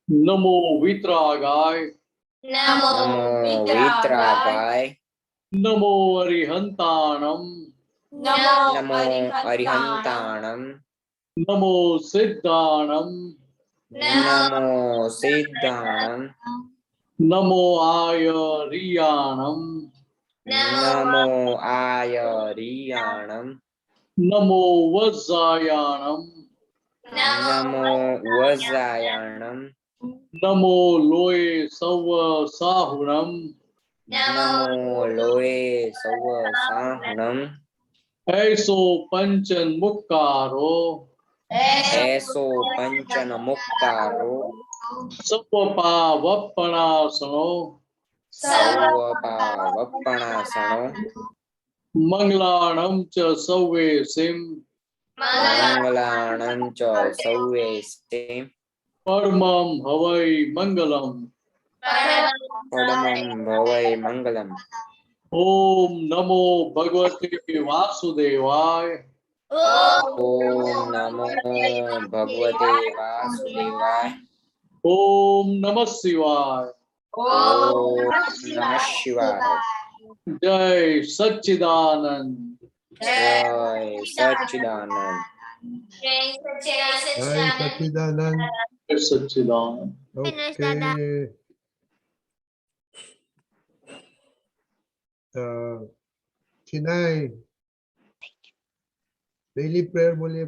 नमो वितरागाय। नमो नमो वितरागाय। वितरागाय। नमो अरिहंताणम। नमो अरिहंताणम। नमो सिद्धाणम। नमो सिद्धाणम। नमो आयरियाणम। नमो आयरियाणम। नमो वज्रायाणम। नमो वज्रायणम। नमो लोये सव साहुणम। नमो लोये सव साहुणम। ऐसो पंचन मुक्कारो। ऐसो पंचन मुक्तारो। सपपावपणासनो। सौवपावपणासनो। मंगलाणं च सव्वेसिं। मंगलाणं च सव्वेसिं। परमं हवै मंगलम्। परमं भवै मंगलम्। ओम नमो भगवते वासुदेवाय। ओम नमो भगवते वासुदेवाय। ओम नमः शिवाय। ओम नमः शिवाय। जय सच्चिदानंद। जय सच्चिदानंद। जय जय सच्चिदानंद। जय सच्चिदानंद। ओके, चिनाई डेली प्रेयर बोलिए।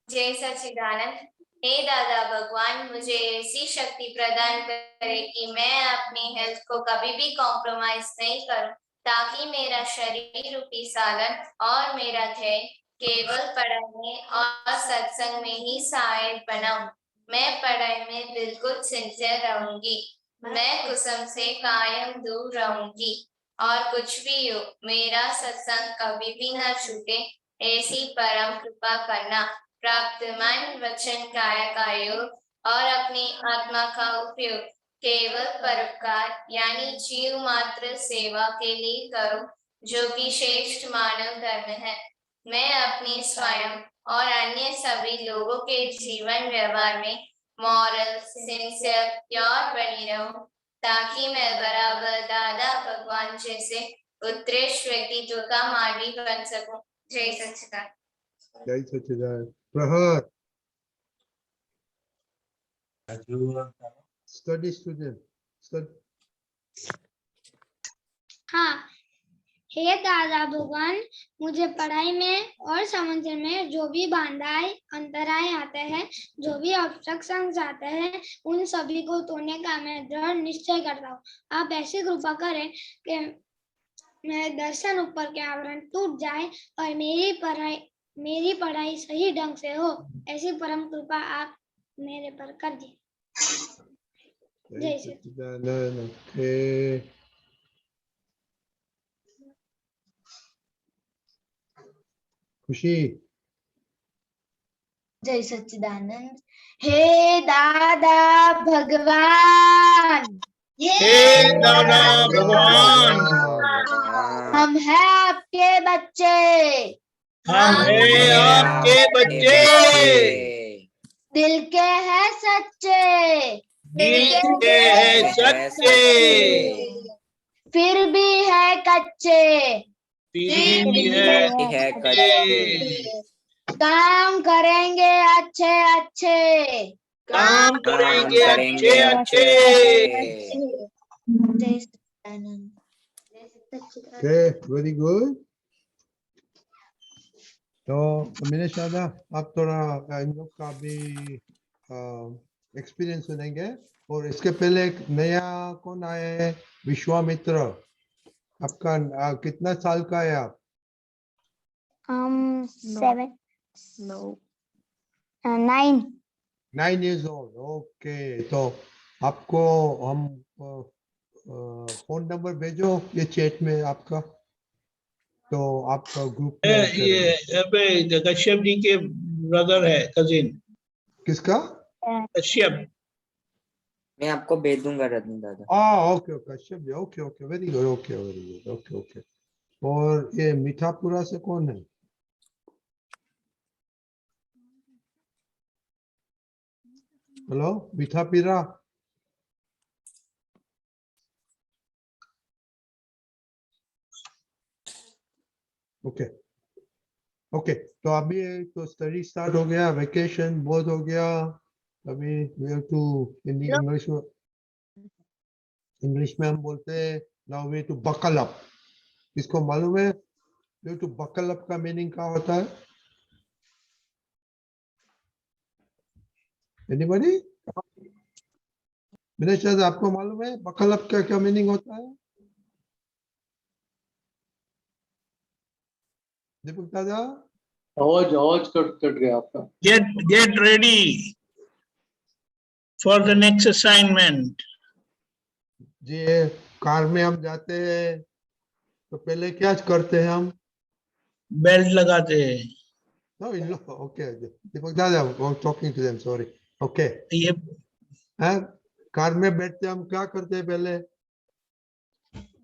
जय सच्चिदानंद। हे दादा भगवान, मुझे ऐसी शक्ति प्रदान करे कि मैं अपनी हेल्थ को कभी भी कॉम्प्रोमाइज नहीं करूं, ताकि मेरा शरीर रूपी साधन और मेरा ध्येय केवल पढ़ाई में और सत्संग में ही सहायक बनाऊं। मैं पढ़ाई में बिल्कुल सिंसियर रहूंगी। मैं कुसुम से कायम दूर रहूंगी, और कुछ भी हो मेरा सत्संग कभी भी न छूटे, ऐसी परम कृपा करना। प्राप्त मन वचन काया का योग और अपनी आत्मा का उपयोग केवल परोपकार यानी जीव मात्र सेवा के लिए करो, जो कि श्रेष्ठ मानव धर्म है। मैं अपने स्वयं और अन्य सभी लोगों के जीवन व्यवहार में मॉरल सिंसियर प्योर बनी रहूं, ताकि मैं बराबर दादा भगवान जैसे उत्कृष्ट व्यक्तित्व का मार्गी बन सकूं। जय सच्चिदानंद। जय सच्चिदानंद। प्रहर स्टडी स्टूडेंट। हाँ, हे दादा भगवान, मुझे पढ़ाई में और समझने में जो भी बाधाएं अंतराय आते हैं, जो भी ऑब्स्ट्रक्शंस आते हैं, उन सभी को तोड़ने का मैं दृढ़ निश्चय करता हूँ। आप ऐसी कृपा करें कि मेरे दर्शन ऊपर के आवरण टूट जाए और मेरी पढ़ाई सही ढंग से हो, ऐसी परम कृपा आप मेरे पर कर दी। जय सच्चिदानंद। ओके, खुशी। जय सच्चिदानंद। हे दादा भगवान, हे दादा भगवान, हम हैं आपके बच्चे, हम हैं आपके बच्चे, दिल के हैं सच्चे, दिल के हैं सच्चे, फिर भी है कच्चे, फिर भी है कच्चे, काम करेंगे अच्छे अच्छे, काम करेंगे अच्छे अच्छे। जय सच्चिदानंद। Okay, very good. तो मिनेश दादा, आप थोड़ा इन लोग का भी एक्सपीरियंस सुनेंगे। और इसके पहले एक नया कौन आया है, विश्वामित्र। आपका कितना साल का है आप? 9 years old। ओके, तो आपको हम फोन नंबर भेजो ये चैट में आपका, तो आप ग्रुप में ऐड ये करेंगे। कश्यप जी के ब्रदर है, कजिन। किसका? कश्यप। मैं आपको भेज दूंगा रत्न दादा। Okay okay, Kashyap ji. Okay okay, very good. Okay very good. Okay okay. और ये मीठापुरा से कौन है? हेलो मीठा पी रहा? ओके ओके, तो अभी तो स्टडी स्टार्ट हो गया, वेकेशन बहुत हो गया, अभी वी हैव टू इंग्लिश में हम बोलते हैं now we too buckle up. इसको मालूम है वी टू बकल अप का मीनिंग क्या होता है? एनीबॉडी? विनेश दादा आपको मालूम है बकल अप का क्या मीनिंग होता है? दीपक दादा? आवाज आवाज कट कट गया आपका। Get ready for the next assignment. जी कार में हम जाते हैं तो पहले क्या करते हैं हम? बेल्ट लगाते हैं। No, in law. Okay. दीपक दादा, I'm talking to them. Sorry. Okay. ये हैं? कार में बैठते हम क्या करते हैं पहले?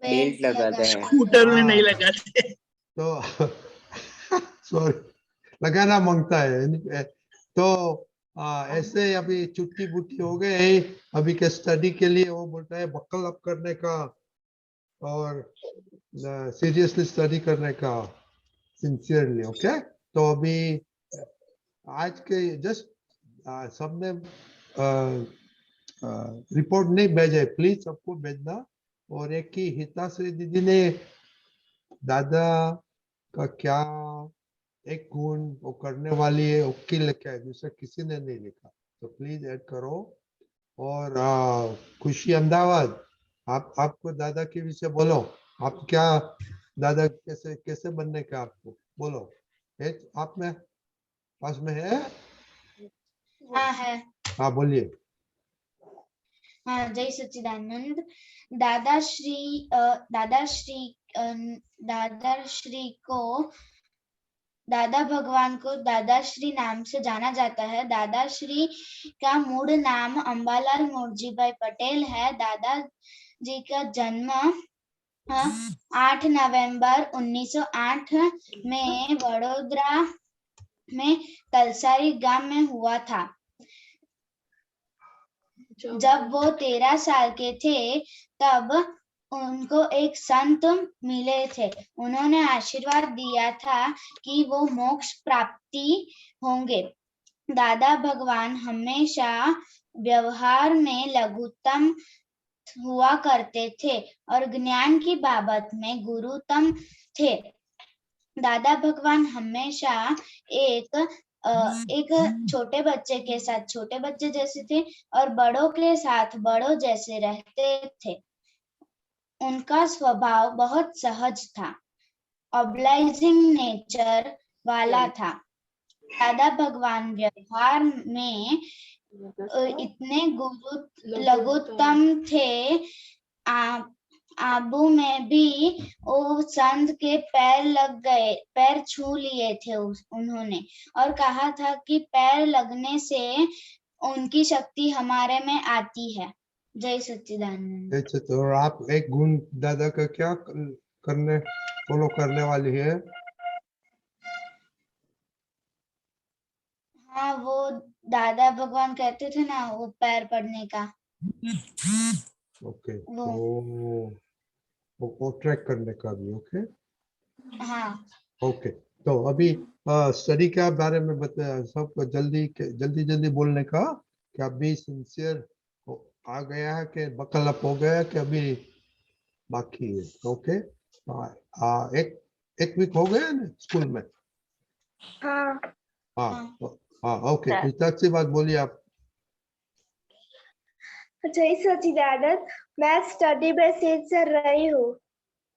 बेल्ट लगाते हैं। स्कूटर में हाँ। नहीं लगाते। तो सॉरी लगाना मांगता है। तो ऐसे अभी छुट्टी बुट्टी हो गए अभी के स्टडी के लिए, वो बोलता है बकल अप करने का और सीरियसली स्टडी करने का, सिंसियरली। ओके, तो अभी आज के जस्ट सबने रिपोर्ट नहीं भेजे, प्लीज सबको भेजना। और एक ही हिताश्री दीदी ने दादा का क्या एक गुण वो करने वाली है ओके लिखा है, दूसरा किसी ने नहीं लिखा, तो प्लीज ऐड करो। और खुशी अहमदाबाद, आपको दादा के विषय बोलो, आप क्या दादा कैसे कैसे बनने का आपको बोलो, आप में पास में है? हाँ है। हाँ बोलिए। हाँ, जय सच्चिदानंद। दादाश्री को दादा भगवान को दादाश्री नाम से जाना जाता है। दादाश्री का मूल नाम अंबालाल मोर्जीभाई पटेल है। दादाजी का जन्म 8 नवंबर 1908 में वडोदरा में तलसारी गांव में हुआ था। जब वो 13 साल के थे तब उनको एक संत मिले थे। उन्होंने आशीर्वाद दिया था कि वो मोक्ष प्राप्ति होंगे। दादा भगवान हमेशा व्यवहार में लघुत्तम हुआ करते थे और ज्ञान की बाबत में गुरुतम थे। दादा भगवान हमेशा एक छोटे बच्चे के साथ छोटे बच्चे जैसे थे और बड़ों के साथ बड़ों जैसे रहते थे। उनका स्वभाव बहुत सहज था, ऑब्लाइजिंग नेचर वाला था। दादा भगवान व्यवहार में इतने लघुत्तम थे, आबू में भी वो संत के पैर लग गए, पैर छू लिए थे उन्होंने और कहा था कि पैर लगने से उनकी शक्ति हमारे में आती है। जय सच्चिदानंद। अच्छा, तो आप एक गुण दादा का क्या करने फॉलो करने वाली है? हाँ, वो दादा भगवान कहते थे ना वो पैर पड़ने का। ओके, वो ट्रैक करने का भी। ओके हाँ ओके, तो अभी स्टडी के बारे में बताया सबको, जल्दी बोलने का कि अभी सिंसियर आ गया है कि बकल अप हो गया कि अभी बाकी है? ओके, एक वीक हो गया ना स्कूल में? हाँ हाँ ओके, इतना सी बात बोलिए आप। जय सच्चिदानंद, मैं स्टडी बेसिस से रही हूँ,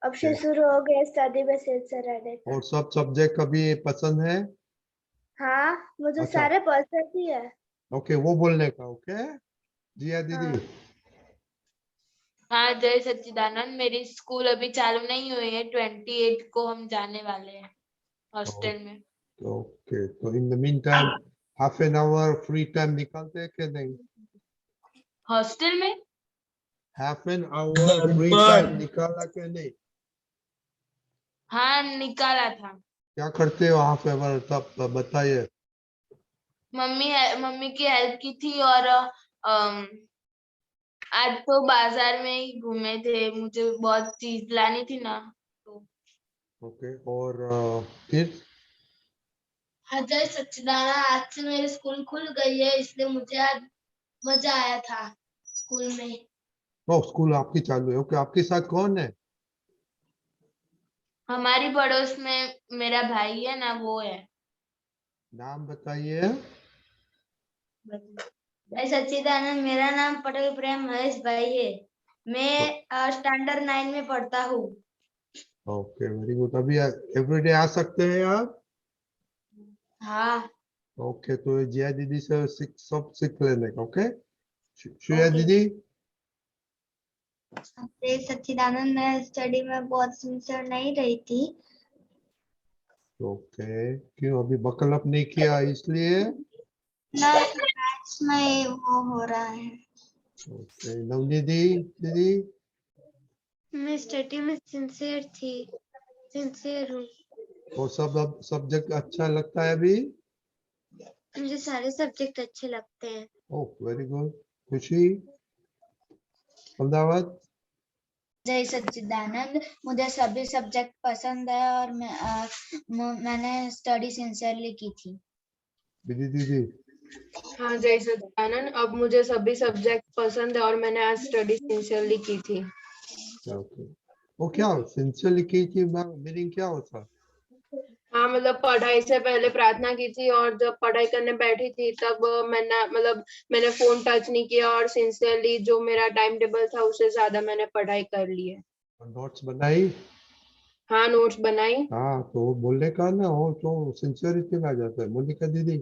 अब से शुरू हो गया स्टडी बेसिस से रहने का। और सब सब्जेक्ट अभी पसंद है? हाँ, मुझे अच्छा। सारे पसंद ही है। ओके, वो बोलने का। ओके जिया दीदी। हाँ, जय सच्चिदानंद। मेरी स्कूल अभी चालू नहीं हुई है, 28 को हम जाने वाले हैं हॉस्टल में। ओके, तो in the mean time half an hour free time निकालते हैं कि नहीं? हॉस्टल में half an hour free time निकाला कि नहीं? हाँ, निकाला था। क्या करते हो हाफ एन आवर, तब बताइए। मम्मी की हेल्प की थी और आज तो बाजार में ही घूमे थे, मुझे बहुत चीज लानी थी ना तो। ओके, और फिर जय सच्चिदानंद, आज से मेरी स्कूल खुल गई है, इसलिए मुझे आज मजा आया था स्कूल में। स्कूल आपकी चालू है। ओके, आपके साथ कौन है? हमारी पड़ोस में मेरा भाई है ना, वो है। नाम बताइए। जय सच्चिदानंद, मेरा नाम पटेल प्रेम महेश भाई है। मैं स्टैंडर्ड 9 में पढ़ता हूँ। Okay, very good. अभी एवरीडे आ सकते हैं आप? हाँ। ओके, तो जिया दीदी से सब सीख लेने का। Okay, Shreya okay. दीदी। जय सच्चिदानंद, मैं स्टडी में बहुत सिंसियर नहीं रही थी। ओके, क्यों अभी बकल अप नहीं किया इसलिए? ना, मैथ्स में वो हो रहा है। ओके, नवनिधि दीदी। मैं स्टडी में सिंसियर हूँ। और सब सब्जेक्ट अच्छा लगता है अभी? मुझे सारे सब्जेक्ट अच्छे लगते हैं। ओह, वेरी गुड। खुशी अहमदाबाद। जय सच्चिदानंद, मुझे सभी सब्जेक्ट पसंद है और मैंने स्टडी सिंसियरली की थी। दीदी दीदी। हाँ जय सच्चिदानंद, अब मुझे सभी सब्जेक्ट पसंद है और मैंने आज स्टडी सिंसियरली की थी। ओके, वो क्या सिंसियरली की थी, मीनिंग क्या होता? हाँ मतलब पढ़ाई से पहले प्रार्थना की थी और जब पढ़ाई करने बैठी थी तब मैंने फोन टच नहीं किया और सिंसियरली जो मेरा टाइम टेबल था उससे ज्यादा मैंने पढ़ाई कर ली है। नोट्स बनाई? हाँ नोट्स बनाई। हाँ, तो बोलने का ना हो तो सिंसियरिटी में आ जाता है। मोनिका दीदी।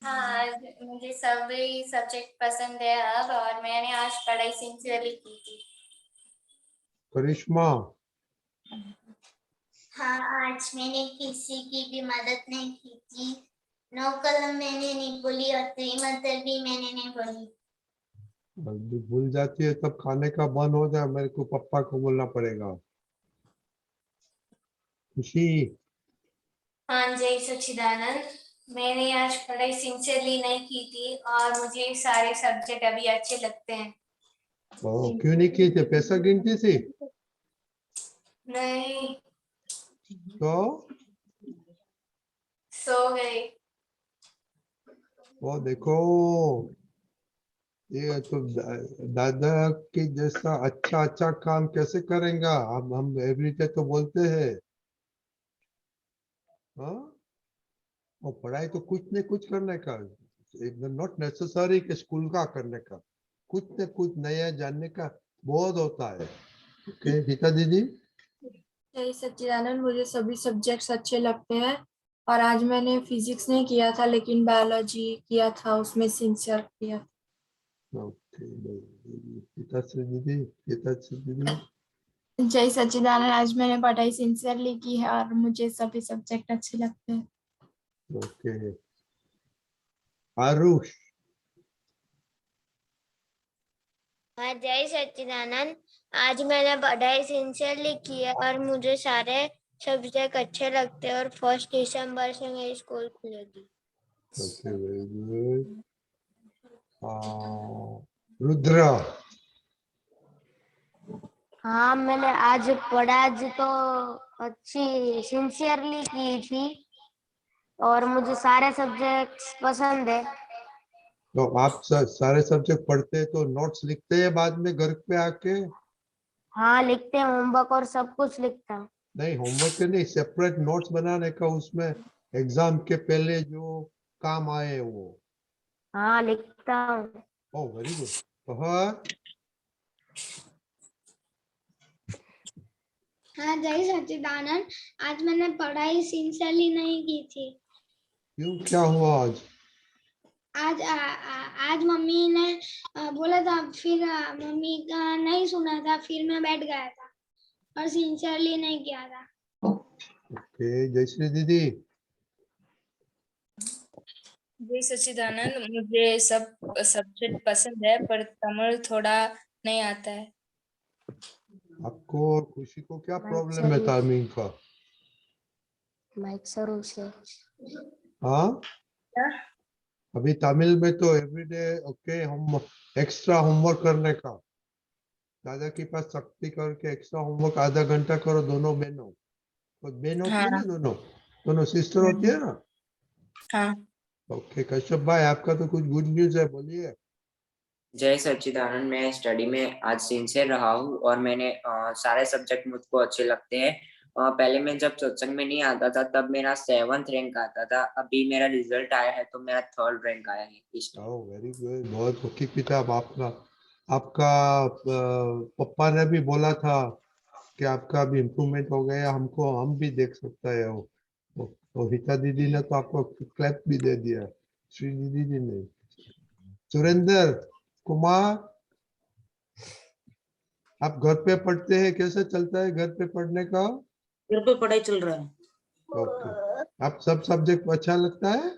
हाँ, मुझे सभी सब्जेक्ट पसंद है अब, और मैंने आज पढ़ाई सिंसियरली की थी। करिश्मा। हाँ, आज मैंने किसी की भी मदद नहीं की थी। नो कलम मैंने नहीं बोली और त्रिमंत्र भी मैंने नहीं बोली। जल्दी भूल जाती है तब खाने का बंद हो जाए, मेरे को पापा को बोलना पड़ेगा। खुशी। हाँ जय सच्चिदानंद, मैंने आज पढ़ाई सिंसियरली नहीं की थी और मुझे सारे सब्जेक्ट अभी अच्छे लगते हैं। क्यों नहीं की थी? पैसा गिनती थी? नहीं, तो सो गई। वो देखो, ये तो दादा के जैसा अच्छा अच्छा काम कैसे करेंगे? हम एवरीडे तो बोलते हैं। हाँ, और पढ़ाई तो कुछ न कुछ करने का, एकदम नॉट नेसेसरी कि स्कूल का करने का, कुछ न कुछ नया जानने का बहुत होता है। ओके, गीता दीदी। जय सच्चिदानंद, मुझे सभी सब्जेक्ट्स अच्छे लगते हैं और आज मैंने फिजिक्स नहीं किया था लेकिन बायोलॉजी किया था, उसमें सिंसियर किया। ओके, गीता दीदी, गीता दीदी। जय सच्चिदानंद, आज मैंने पढ़ाई सिंसियरली की है और मुझे सभी सब्जेक्ट अच्छे लगते हैं। ओके, आरुष। हाँ जय सच्चिदानंद, आज मैंने पढ़ाई सिंसियरली की है और मुझे सारे सब्जेक्ट अच्छे लगते हैं और 1 दिसंबर से मेरी स्कूल खुलेगी। Okay, very good. रुद्र। हाँ, मैंने आज पढ़ाई तो अच्छी सिंसियरली की थी और मुझे सारे सब्जेक्ट्स पसंद है। तो आप सारे सब्जेक्ट पढ़ते हैं तो नोट्स लिखते हैं बाद में घर पे आके? हाँ लिखते हैं, होमवर्क और सब कुछ लिखता हूँ। नहीं, होमवर्क के नहीं, सेपरेट नोट्स बनाने का, उसमें एग्जाम के पहले जो काम आए वो। हाँ लिखता हूँ। ओह, वेरी गुड। हाँ, जय सच्चिदानंद, आज मैंने पढ़ाई सिंसियरली नहीं की थी। क्यों, क्या हुआ आज? आज मम्मी ने बोला था, फिर मम्मी का नहीं सुना था, फिर मैं बैठ गया था और सिंसियरली नहीं किया था। ओके, जयश्री दीदी। जय सच्चिदानंद, मुझे सब सब्जेक्ट पसंद है पर तमिल थोड़ा नहीं आता है। आपको और खुशी को क्या प्रॉब्लम है टाइमिंग का? माइक सरू से। हाँ, अभी तमिल में तो एवरीडे ओके हम एक्स्ट्रा होमवर्क करने का, दादा के पास शक्ति करके एक्स्ट्रा होमवर्क आधा घंटा करो दोनों बहनों, तो बहन होती है ना, हाँ। दोनों सिस्टर होती है ना। हाँ। ओके कश्यप भाई, आपका तो कुछ गुड न्यूज है, बोलिए। जय सच्चिदानंद, मैं स्टडी में आज सिंसियर रहा हूँ और मैंने सारे सब्जेक्ट मुझको अच्छे लगते हैं। पहले मैं जब सत्संग में नहीं आता था तब मेरा 7th रैंक आता था, अभी मेरा रिजल्ट आया है तो मेरा 3rd रैंक आया है इस टाइम। ओह वेरी गुड, बहुत ओके किताब आपका। आपका पप्पा ने भी बोला था कि आपका भी इम्प्रूवमेंट हो गया, हमको हम भी देख सकता है वो हिता दीदी ने तो आपको क्लैप भी दे दिया, श्री दीदी ने। सुरेंद्र कुमार, आप घर पे पढ़ते हैं, कैसे चलता है घर पे पढ़ने का? घर पे पढ़ाई चल रहा है। ओके, आप सब सब्जेक्ट अच्छा लगता है?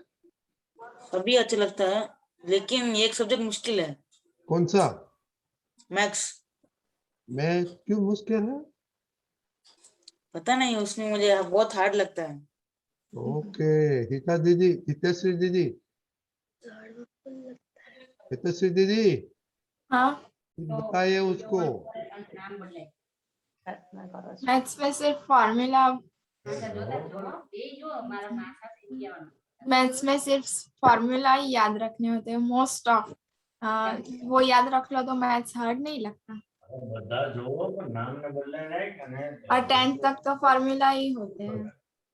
सभी अच्छा लगता है, लेकिन एक सब्जेक्ट मुश्किल है। कौन सा? मैथ्स। मैं क्यों मुश्किल है? पता नहीं, उसमें मुझे बहुत हार्ड लगता है। ओके, हिता दीदी, हितेश्री दीदी, हितेश्री दीदी हाँ, कुछ बताइए उसको। मैथ्स में सिर्फ फॉर्मूला, मैथ्स में सिर्फ फॉर्मूला ही याद रखने होते हैं मोस्ट ऑफ। वो याद रख लो तो मैथ्स हार्ड नहीं लगता। और 10th तक तो फॉर्मूला ही होते हैं।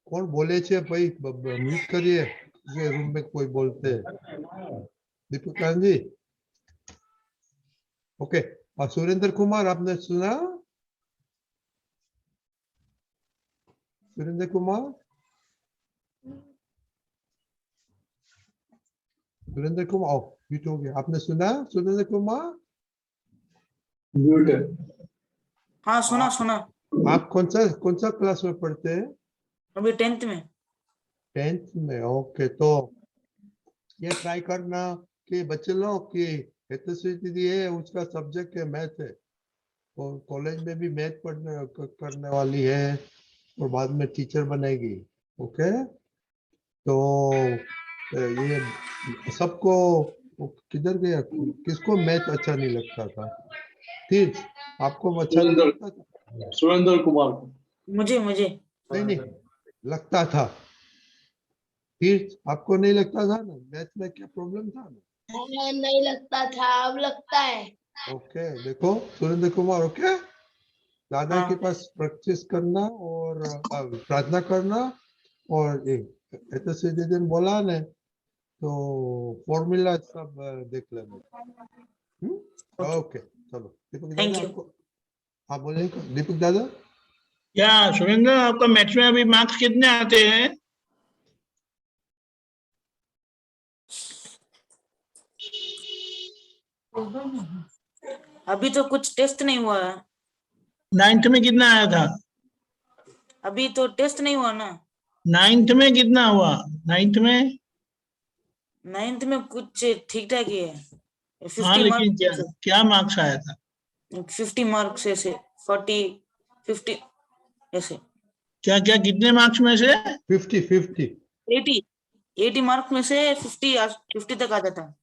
कौन बोले छे भाई, म्यूट करिए, ये रूम में कोई बोलते हैं। दीपिका जी, ओके। और सुरेंद्र कुमार, आपने सुना? सुरेंद्र कुमार, सुरेंद्र कुमार, ओ म्यूट हो गया, आपने सुना सुरेंद्र कुमार? म्यूट है। हाँ, सुना। आप कौन सा क्लास में पढ़ते हैं? अभी 10th में। 10th में, ओके। तो ये ट्राई करना कि बच्चे लोग की हितश्री दीदी है, उसका सब्जेक्ट है मैथ है, और कॉलेज में भी मैथ करने वाली है और बाद में टीचर बनेगी। ओके, तो ये सबको, किधर गया, किसको मैथ अच्छा नहीं लगता था? तीर्थ, आपको अच्छा नहीं लगता था? सुरेंद्र कुमार को। मुझे नहीं लगता था। तीर्थ, आपको नहीं लगता था ना? मैथ में क्या प्रॉब्लम था ना? नहीं लगता था, अब लगता है। ओके, देखो सुरेंद्र कुमार, ओके, दादा हाँ। के पास प्रैक्टिस करना और प्रार्थना करना, और हितश्री दीदी ने बोला ने तो फॉर्मूला सब देख लेना। ओके, चलो दीपक Thank दादा you. आपको, हाँ बोले दीपक दादा। क्या सुरेंद्र, आपका मैथ्स में अभी मार्क्स कितने आते हैं? अभी तो कुछ टेस्ट नहीं हुआ है। 9th में कितना आया था? अभी तो टेस्ट नहीं हुआ ना। 9th में कितना हुआ? 9th में 9th में कुछ ठीक ठाक ही है। हाँ, 50 लेकिन मार्क्स, क्या मार्क्स आया था? 50 मार्क्स ऐसे, 40, 50 ऐसे। क्या कितने मार्क्स में से? 50 80 मार्क्स में से 50 तक आता था।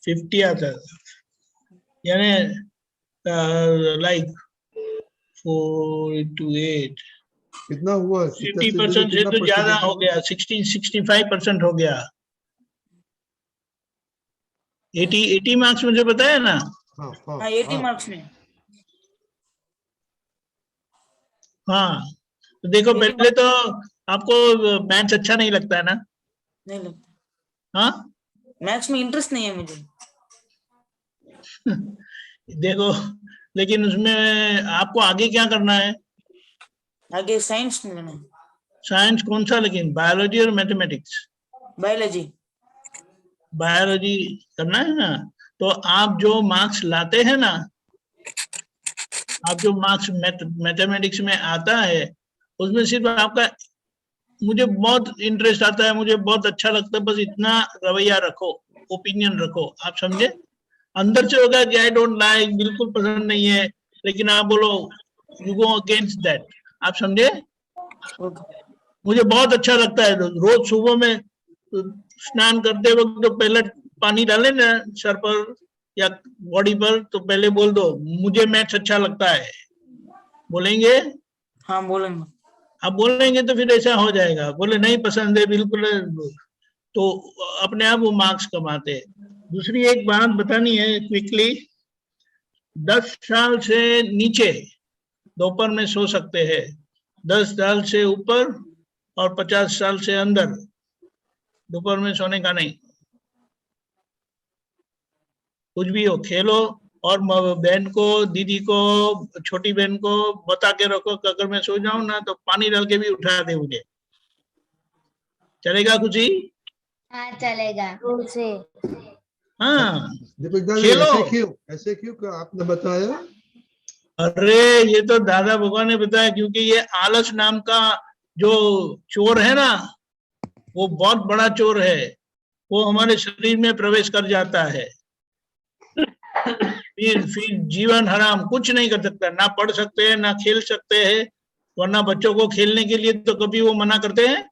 50 आता था, यानी लाइक 4 into 8, कितना हुआ? 50% से तो ज्यादा हो गया, 65% हो गया। 80 मार्क्स मुझे बताया ना? हाँ, 80 मार्क्स में। हाँ, तो देखो, पहले तो आपको मैथ्स अच्छा नहीं लगता है ना? नहीं लगता। हाँ, मैथ्स में इंटरेस्ट नहीं है मुझे। देखो, लेकिन उसमें आपको आगे क्या करना है? आगे साइंस में लेना है। साइंस कौन सा? लेकिन बायोलॉजी और मैथमेटिक्स? बायोलॉजी करना है ना? तो आप जो मार्क्स लाते हैं ना, आप जो मार्क्स मैथमेटिक्स में आता है, उसमें सिर्फ आपका, मुझे बहुत इंटरेस्ट आता है, मुझे बहुत अच्छा लगता है, बस इतना रवैया रखो, ओपिनियन रखो, आप समझे? अंदर से होगा कि आई डोंट लाइक, बिल्कुल पसंद नहीं है, लेकिन आप बोलो यू गो अगेंस्ट दैट, आप समझे? मुझे बहुत अच्छा लगता है, रोज सुबह में स्नान करते वक्त तो पहले पानी डाले ना सर पर या बॉडी पर, तो पहले बोल दो मुझे मैथ्स अच्छा लगता है, बोलेंगे? हाँ बोलेंगे। आप बोलेंगे तो फिर ऐसा हो जाएगा। बोले नहीं पसंद है बिल्कुल, तो अपने आप वो मार्क्स कमाते हैं। दूसरी एक बात बतानी है क्विकली, 10 साल से नीचे दोपहर में सो सकते हैं, 10 साल से ऊपर और 50 साल से अंदर दोपहर में सोने का नहीं। कुछ भी हो, खेलो, और बहन को, दीदी को, छोटी बहन को बता के रखो कि अगर मैं सो जाऊं ना तो पानी डाल के भी उठा दे मुझे। चलेगा खुशी? हाँ चलेगा। हाँ दीपक दादा खेलो। ऐसे क्यों कि आपने बताया? अरे ये तो दादा भगवान ने बताया, क्योंकि ये आलस नाम का जो चोर है ना, वो बहुत बड़ा चोर है। वो हमारे शरीर में प्रवेश कर जाता है, फिर जीवन हराम, कुछ नहीं कर सकता, ना पढ़ सकते हैं ना खेल सकते हैं। वरना बच्चों को खेलने के लिए तो कभी वो मना करते हैं?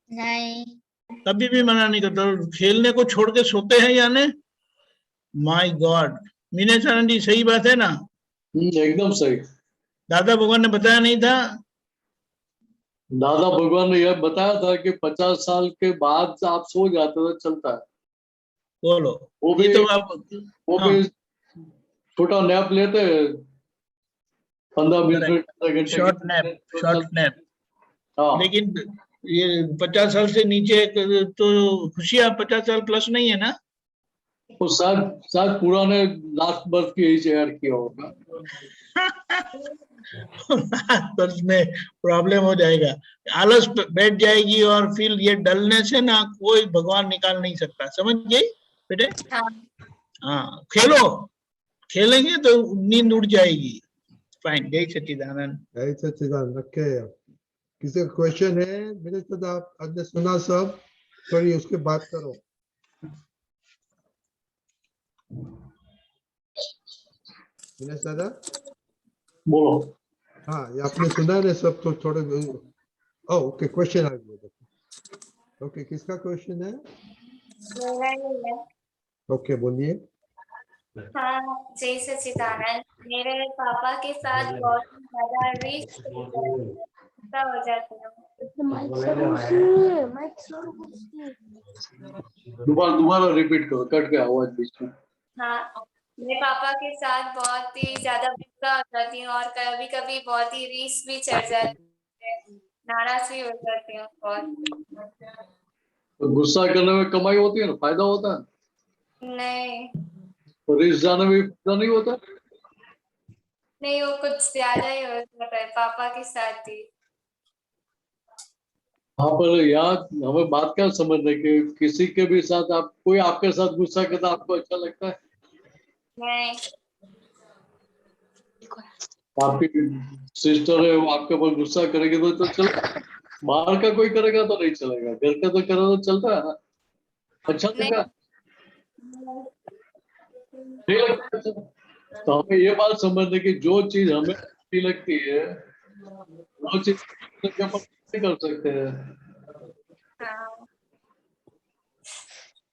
नहीं, कभी भी मना नहीं करते। खेलने को छोड़ के सोते हैं यानी, माय गॉड। मीनेश आनंद जी सही बात है ना? एकदम सही। दादा भगवान ने बताया नहीं था? दादा भगवान ने यह बताया था कि 50 साल के बाद आप सो जाते तो चलता है। बोलो। वो भी तो आप भी छोटा नैप लेते हैं 15 मिनट घंटे, शॉर्ट नैप। हाँ। लेकिन ये 50 साल से नीचे तो खुशियां 50 साल प्लस नहीं है ना? वो शायद पुराने लास्ट बर्थ की एज ऐड किया होगा। बर्थ में प्रॉब्लम हो जाएगा, आलस बैठ जाएगी, और फिर ये डलने से ना कोई भगवान निकाल नहीं सकता। समझ गई बेटे? हाँ खेलो, खेलेंगे तो नींद उड़ जाएगी। फाइन। जय सच्चिदानंद। जय सच्चिदानंद। रखे किसी का क्वेश्चन है? मेरे साथ आप आपने सुना सब, थोड़ी उसके बात करो। मेरे साथ बोलो। हाँ, ये आपने सुना है सब, तो थोड़े ओके क्वेश्चन आ गया। ओके, किसका क्वेश्चन है? ओके बोलिए। हाँ, जय सच्चिदानंद। मेरे पापा के साथ बहुत ज्यादा रिस्क हो जाती हूँ। दोबारा रिपीट करो, कट गया आवाज बीच में। हाँ, मेरे पापा के साथ बहुत ही ज्यादा गुस्सा हो जाती हूँ, और कभी कभी बहुत ही रीस भी चढ़ जाती है, नाराज भी हो जाती हूँ बहुत। तो गुस्सा करने में कमाई होती है ना, फायदा होता है? नहीं तो रिस जाने में फायदा नहीं होता? नहीं, वो कुछ ज्यादा ही होता है पापा के साथ ही। हाँ, पर यार हमें बात क्या समझने कि किसी के भी साथ आप, कोई आपके साथ गुस्सा करता आपको अच्छा लगता है? नहीं। आपकी सिस्टर है, वो आपके ऊपर गुस्सा करेगी तो चलेगा, बाहर का कोई करेगा तो नहीं चलेगा, घर का तो करे तो चलता है ना, अच्छा लगता है। नहीं लगता अच्छा? तो हमें ये बात समझने की, जो चीज हमें अच्छी लगती है वो चीज नहीं कर सकते हैं। हाँ।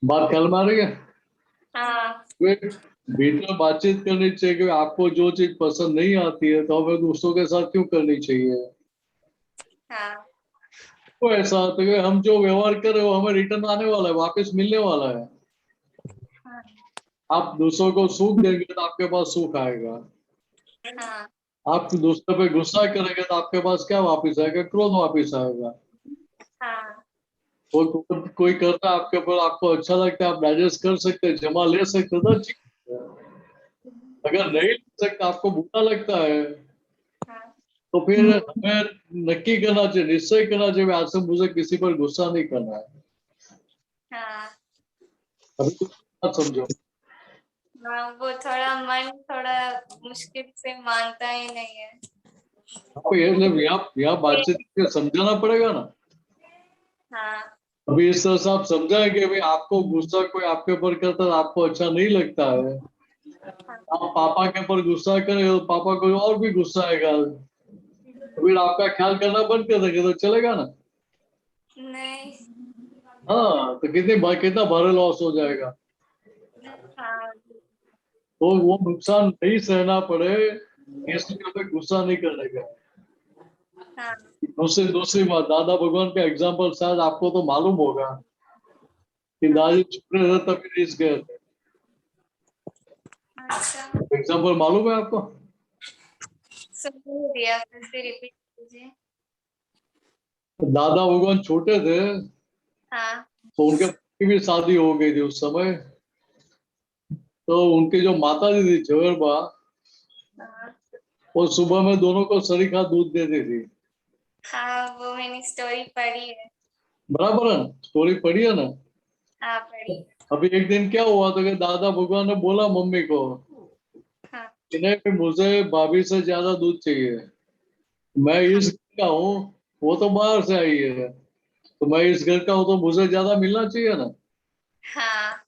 बात ख्याल में आ रही है? हाँ। भीतर बातचीत करनी चाहिए कि आपको जो चीज पसंद नहीं आती है तो हमें दूसरों के साथ क्यों करनी चाहिए। हाँ। तो ऐसा होता है कि हम जो व्यवहार कर रहे हो हमें रिटर्न आने वाला है, वापस मिलने वाला है। हाँ। आप दूसरों को सुख देंगे तो आपके पास सुख आएगा। हाँ। आप दूसरे पे गुस्सा करेंगे तो आपके पास क्या वापस आएगा? क्रोध वापस आएगा। हाँ। कोई करता है आपके ऊपर, आपको अच्छा लगता है, आप डाइजेस्ट कर सकते हैं, जमा ले सकते हैं, तो अच्छी बात है। अगर नहीं ले सकते, आपको बुरा लगता है, तो फिर हमें नक्की करना चाहिए, निश्चय करना चाहिए, आज से मुझे किसी पर गुस्सा नहीं करना है। हाँ। अभी तो बात समझो। हाँ, वो थोड़ा मन थोड़ा मुश्किल से मानता ही नहीं है। आपको यहाँ बातचीत करके समझाना पड़ेगा ना। हाँ। अभी इस तरह से आप समझाएंगे भाई, आपको गुस्सा कोई आपके ऊपर करता है, आपको अच्छा नहीं लगता है, आप पापा के ऊपर गुस्सा करें तो पापा को और भी गुस्सा आएगा, फिर आपका ख्याल करना बंद कर देंगे तो चलेगा ना? नहीं। हाँ, तो कितना भारी लॉस हो जाएगा। हाँ तो वो नुकसान नहीं सहना पड़े इसलिए हमें गुस्सा नहीं करने का। हाँ दूसरी बात, दादा भगवान का एग्जाम्पल शायद आपको तो मालूम होगा कि दादी छोटे थे तभी रिस गए थे। अच्छा, एग्जाम्पल मालूम है आपको? सुन दिया, फिर से रिपीट कीजिए। दादा भगवान छोटे थे हाँ तो उनके की भी शादी हो गई थी उस समय। तो उनकी जो माता जी थी झवेरबा, हाँ वो सुबह में दोनों को सरीखा दूध देती थी। हाँ, वो मैंने स्टोरी पढ़ी है। बराबर है, स्टोरी पढ़ी है ना? हाँ पढ़ी। अभी एक दिन क्या हुआ तो कि दादा भगवान ने बोला मम्मी को हाँ कि नहीं, मुझे भाभी से ज्यादा दूध चाहिए। मैं इस घर का हूँ, वो तो बाहर से आई है, तो मैं इस घर का हूँ तो मुझे ज्यादा मिलना चाहिए ना। हाँ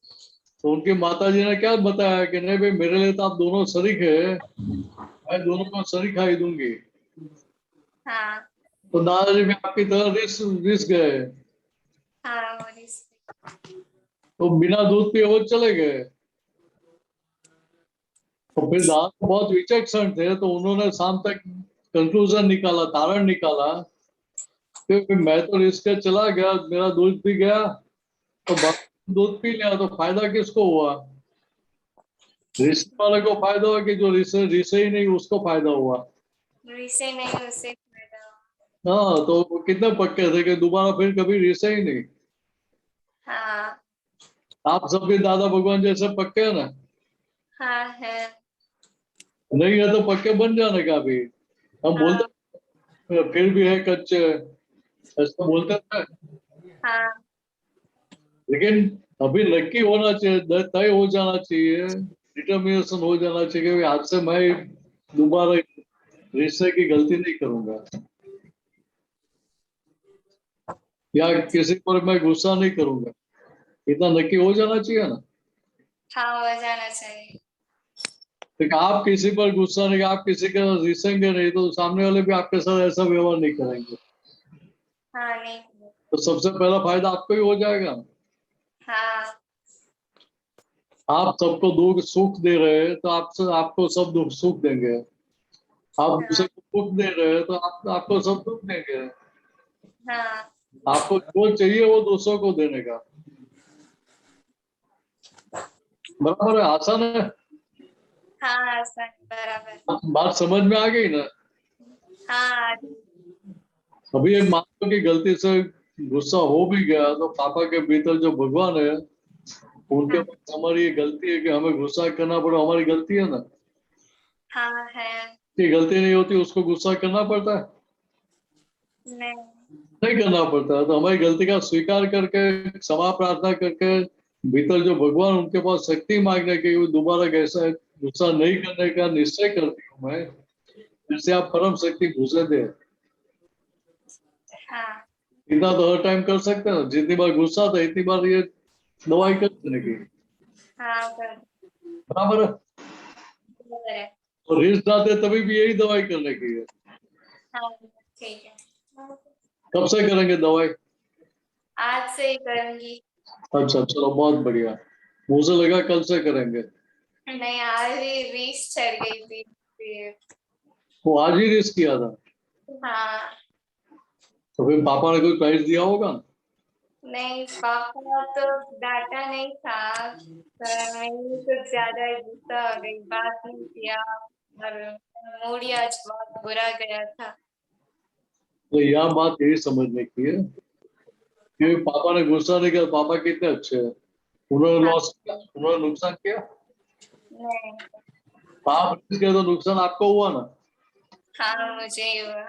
तो उनकी माता जी ने क्या बताया कि नहीं भाई, मेरे लिए तो आप दोनों शरीक है, मैं दोनों को शरीका ही दूंगी। हाँ तो दादाजी भी आपकी तरह रिस गए, हाँ, और इस तो बिना दूध पिए वो चले गए। तो फिर दादा बहुत विचक्षण थे, तो उन्होंने शाम तक कंक्लूजन निकाला, तारण निकाला कि मैं तो रिस्क के चला गया, मेरा दूध पी गया, तो बाकी दूध पी लिया तो फायदा किसको हुआ? रिस्क वाले को फायदा हुआ कि जो रिसे ही नहीं उसको फायदा हुआ। रिसे नहीं, उसे फायदा। हाँ, तो वो कितने पक्के थे कि दोबारा फिर कभी रिसे ही नहीं। हाँ आप सब भी दादा भगवान जैसे पक्के हैं ना? हाँ है। नहीं है तो पक्के बन जाने का भी। हम बोलते हैं, फिर भी है कच्चे, ऐसा बोलते थे। हाँ लेकिन अभी नक्की होना चाहिए, तय हो जाना चाहिए, डिटर्मिनेशन हो जाना चाहिए कि आज से मैं दोबारा रिश्ते की गलती नहीं करूंगा, या किसी पर मैं गुस्सा नहीं करूंगा। इतना नक्की हो जाना चाहिए ना। हाँ, हो जाना चाहिए। लेकिन आप किसी पर गुस्सा नहीं, आप किसी का रिसेंगे नहीं, तो सामने वाले भी आपके साथ ऐसा व्यवहार नहीं करेंगे। हाँ नहीं। तो सबसे पहला फायदा आपको ही हो जाएगा। हाँ आप सबको दुख सुख दे रहे हैं तो आपको सब दुख सुख देंगे। आप दूसरे को दुख दे रहे हैं तो आपको सब दुख देंगे। हाँ आपको जो चाहिए वो दूसरों को देने का। बराबर है, आसान है। हाँ, सही, बराबर। बात समझ में आ गई ना? हाँ अभी एक मान लो कि गलती से गुस्सा हो भी गया, तो पापा के भीतर जो भगवान है उनके पास हमारी ये गलती है कि हमें गुस्सा करना पड़ा, हमारी गलती है ना। हाँ है। कि गलती नहीं होती उसको गुस्सा करना पड़ता है? नहीं। नहीं करना पड़ता है। तो हमारी गलती का स्वीकार करके, क्षमा प्रार्थना करके, भीतर जो भगवान उनके पास शक्ति मांगने की, वो दोबारा ऐसा गुस्सा नहीं करने का निश्चय करती हूँ मैं, जिससे आप परम शक्ति घुसे दे। हाँ इतना तो हर टाइम कर सकते हैं, जितनी बार गुस्सा था इतनी बार ये दवाई कर देने की। हाँ, बराबर है। बराबर है। और रिस्क आते तभी भी यही दवाई करने की है। हाँ ठीक है। कब से करेंगे दवाई? आज से ही करूंगी। अच्छा, चलो बहुत बढ़िया। मुझे लगा कल से करेंगे। नहीं, आज ही रीस चढ़ गई थी इसलिए। वो आज ही रिस्क किया था? हाँ तो फिर पापा ने कोई प्राइस दिया होगा? नहीं, पापा तो डांटा नहीं था, पर मैं कुछ ज्यादा ही गुस्सा हो गई, बात नहीं किया, और मूड ही आज बहुत बुरा गया था। तो यह बात यही समझने की है कि पापा ने गुस्सा नहीं किया, पापा कितने अच्छे हैं। उन्होंने लॉस किया, उन्होंने नुकसान किया। नहीं। आप रिस्क किया तो नुकसान आपको हुआ ना। हाँ, मुझे ही हुआ।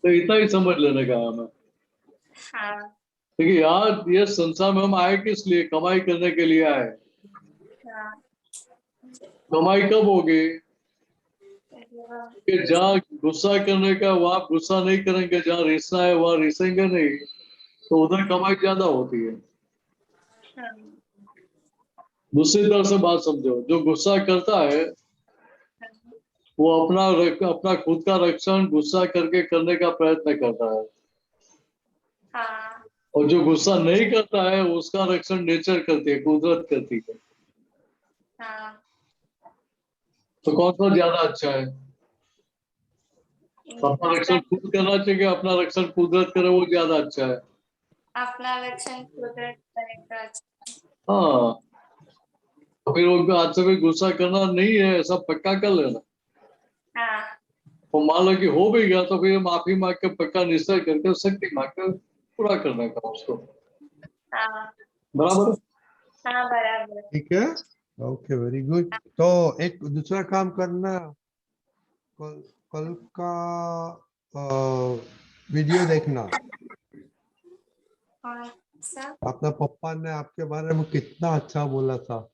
तो इतना ही समझ लेने का है हमें। हाँ देखिए यार, ये संसार में हम आए किस लिए? कमाई करने के लिए आए। हाँ कमाई कब होगी? कि जहाँ गुस्सा करने का वहां गुस्सा नहीं करेंगे, जहाँ रिसना है वहां रिसेंगे नहीं, तो उधर कमाई ज्यादा होती है। हाँ दूसरी तरह से बात समझो, जो गुस्सा करता है वो अपना खुद का रक्षण गुस्सा करके करने का प्रयत्न करता है। हाँ और जो गुस्सा नहीं करता है उसका रक्षण नेचर करती है, कुदरत करती है। हाँ, तो कौन सा ज्यादा अच्छा है? अपना रक्षण खुद करना चाहिए, अपना रक्षण कुदरत करे, वो ज्यादा अच्छा है। अपना रक्षण कुदरत करेगा। हाँ, तो फिर उनको आज से भी गुस्सा करना नहीं है, ऐसा पक्का कर लेना। हाँ, और मान लो कि हो भी गया तो फिर माफी मांग के पक्का निश्चय करके शक्ति मांग कर पूरा करने का उसको। हाँ, बराबर है? हाँ, बराबर। ठीक है, ओके, वेरी गुड। तो एक दूसरा काम करना, कल का वीडियो देखना। कौन सा? अपना पप्पा ने आपके बारे में कितना अच्छा बोला था।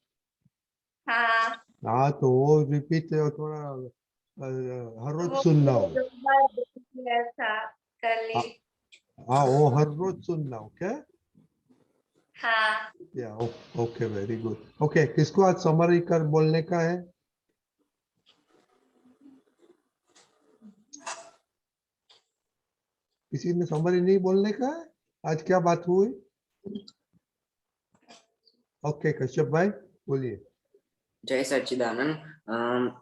हाँ, हाँ, तो वो रिपीट थोड़ा हर रोज सुनना हो। दो बार देख लिया था कल ही। हाँ, वो हर रोज सुनना, ओके। हाँ, या ओके, वेरी गुड। ओके, किसको आज समरी कर बोलने का है? किसी ने समरी नहीं बोलने का है? आज क्या बात हुई? ओके, कश्यप भाई बोलिए। जय सच्चिदानंद।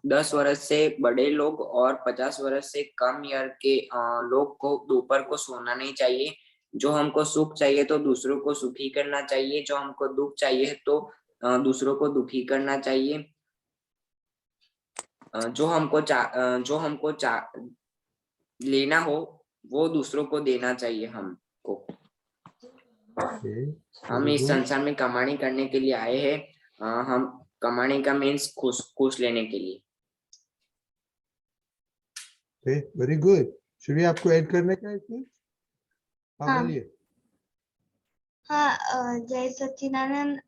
10 वर्ष से बड़े लोग और 50 वर्ष से कम ईयर के लोग को दोपहर को सोना नहीं चाहिए। जो हमको सुख चाहिए तो दूसरों को सुखी करना चाहिए, जो हमको दुख चाहिए तो दूसरों को दुखी करना चाहिए। जो हमको लेना हो वो दूसरों को देना चाहिए हमको। हम इस संसार में कमाने करने के लिए आए हैं। हम कमाने का मीन्स खुश लेने के लिए। Very good. श्री, आपको ऐड करने का है कुछ? हाँ, हाँ। बोलिए। हाँ, जय सच्चिदानंद।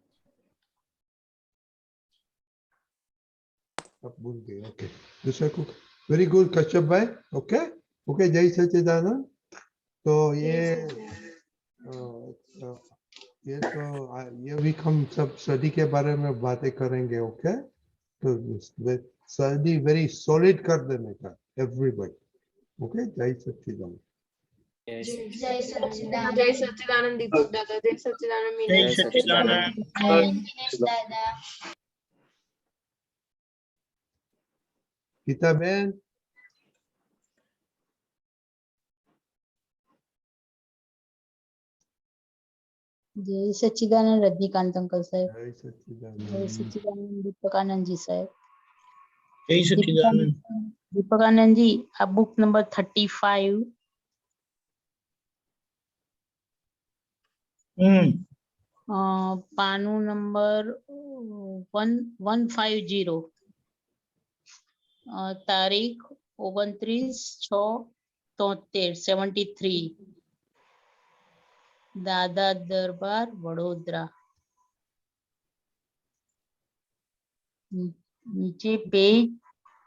आप भूल गए, ओके। दूसरा को, वेरी गुड कश्यप भाई। ओके ओके, जय सच्चिदानंद। तो ये वीक हम सब स्टडी के बारे में बातें करेंगे, ओके। तो स्टडी वेरी सॉलिड कर देने का एवरीबॉडी, ओके। जय सच्चिदानंद। जय सच्चिदानंद। जय सच्चिदानंद दीपक दादा, जय सच्चिदानंद जय मीना। सच्चिदानंद। दिनेश दादा। गीता बहन, जय सच्चिदानंद रजनीकांत अंकल साहब। जय सच्चिदानंद। जय सच्चिदानंद दीपकानंद जी साहब। जय सच्चिदानंद। दीपकानंद जी, आप बुक नंबर 35 पानु नंबर 150, तारीख 29/6/73, दादा दरबार वडोदरा। नीचे पेज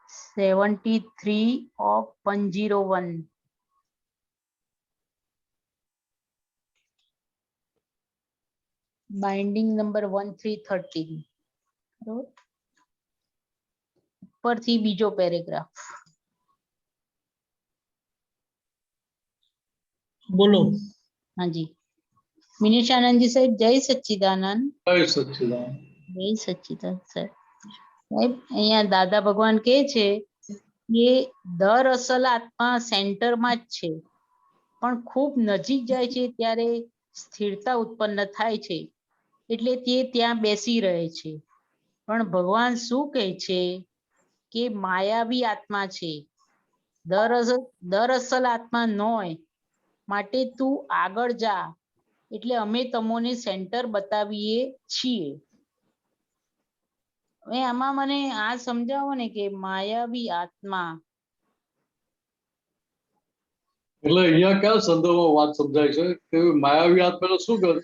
73 of 101। Binding number 1313। ઉપરથી બીજો પેરેગ્રાફ। बोलो। हाँ जी, मिनेशानंद जी साहब, जय सच्चिदानंद। जय सच्चिदानंद। જય સચ્ચિદાનંદ સાહેબ। સાહેબ, અહીંયા દાદા ભગવાન કહે છે કે દરઅસલ આત્મા સેન્ટરમાં જ છે, પણ ખૂબ નજીક જાય છે ત્યારે સ્થિરતા ઉત્પન્ન થાય છે, એટલે તે ત્યાં બેસી રહે છે। પણ ભગવાન શું કહે છે કે માયાવી આત્મા છે, દરઅસલ આત્મા ન હોય, માટે તું આગળ જા, એટલે અમે તમોને સેન્ટર બતાવીએ છીએ। હવે આમાં મને આ સમજાવો ને કે માયાવી આત્મા એટલે અહીંયા કયા સંદર્ભમાં વાત સમજાય છે કે માયાવી આત્મા શું કરે?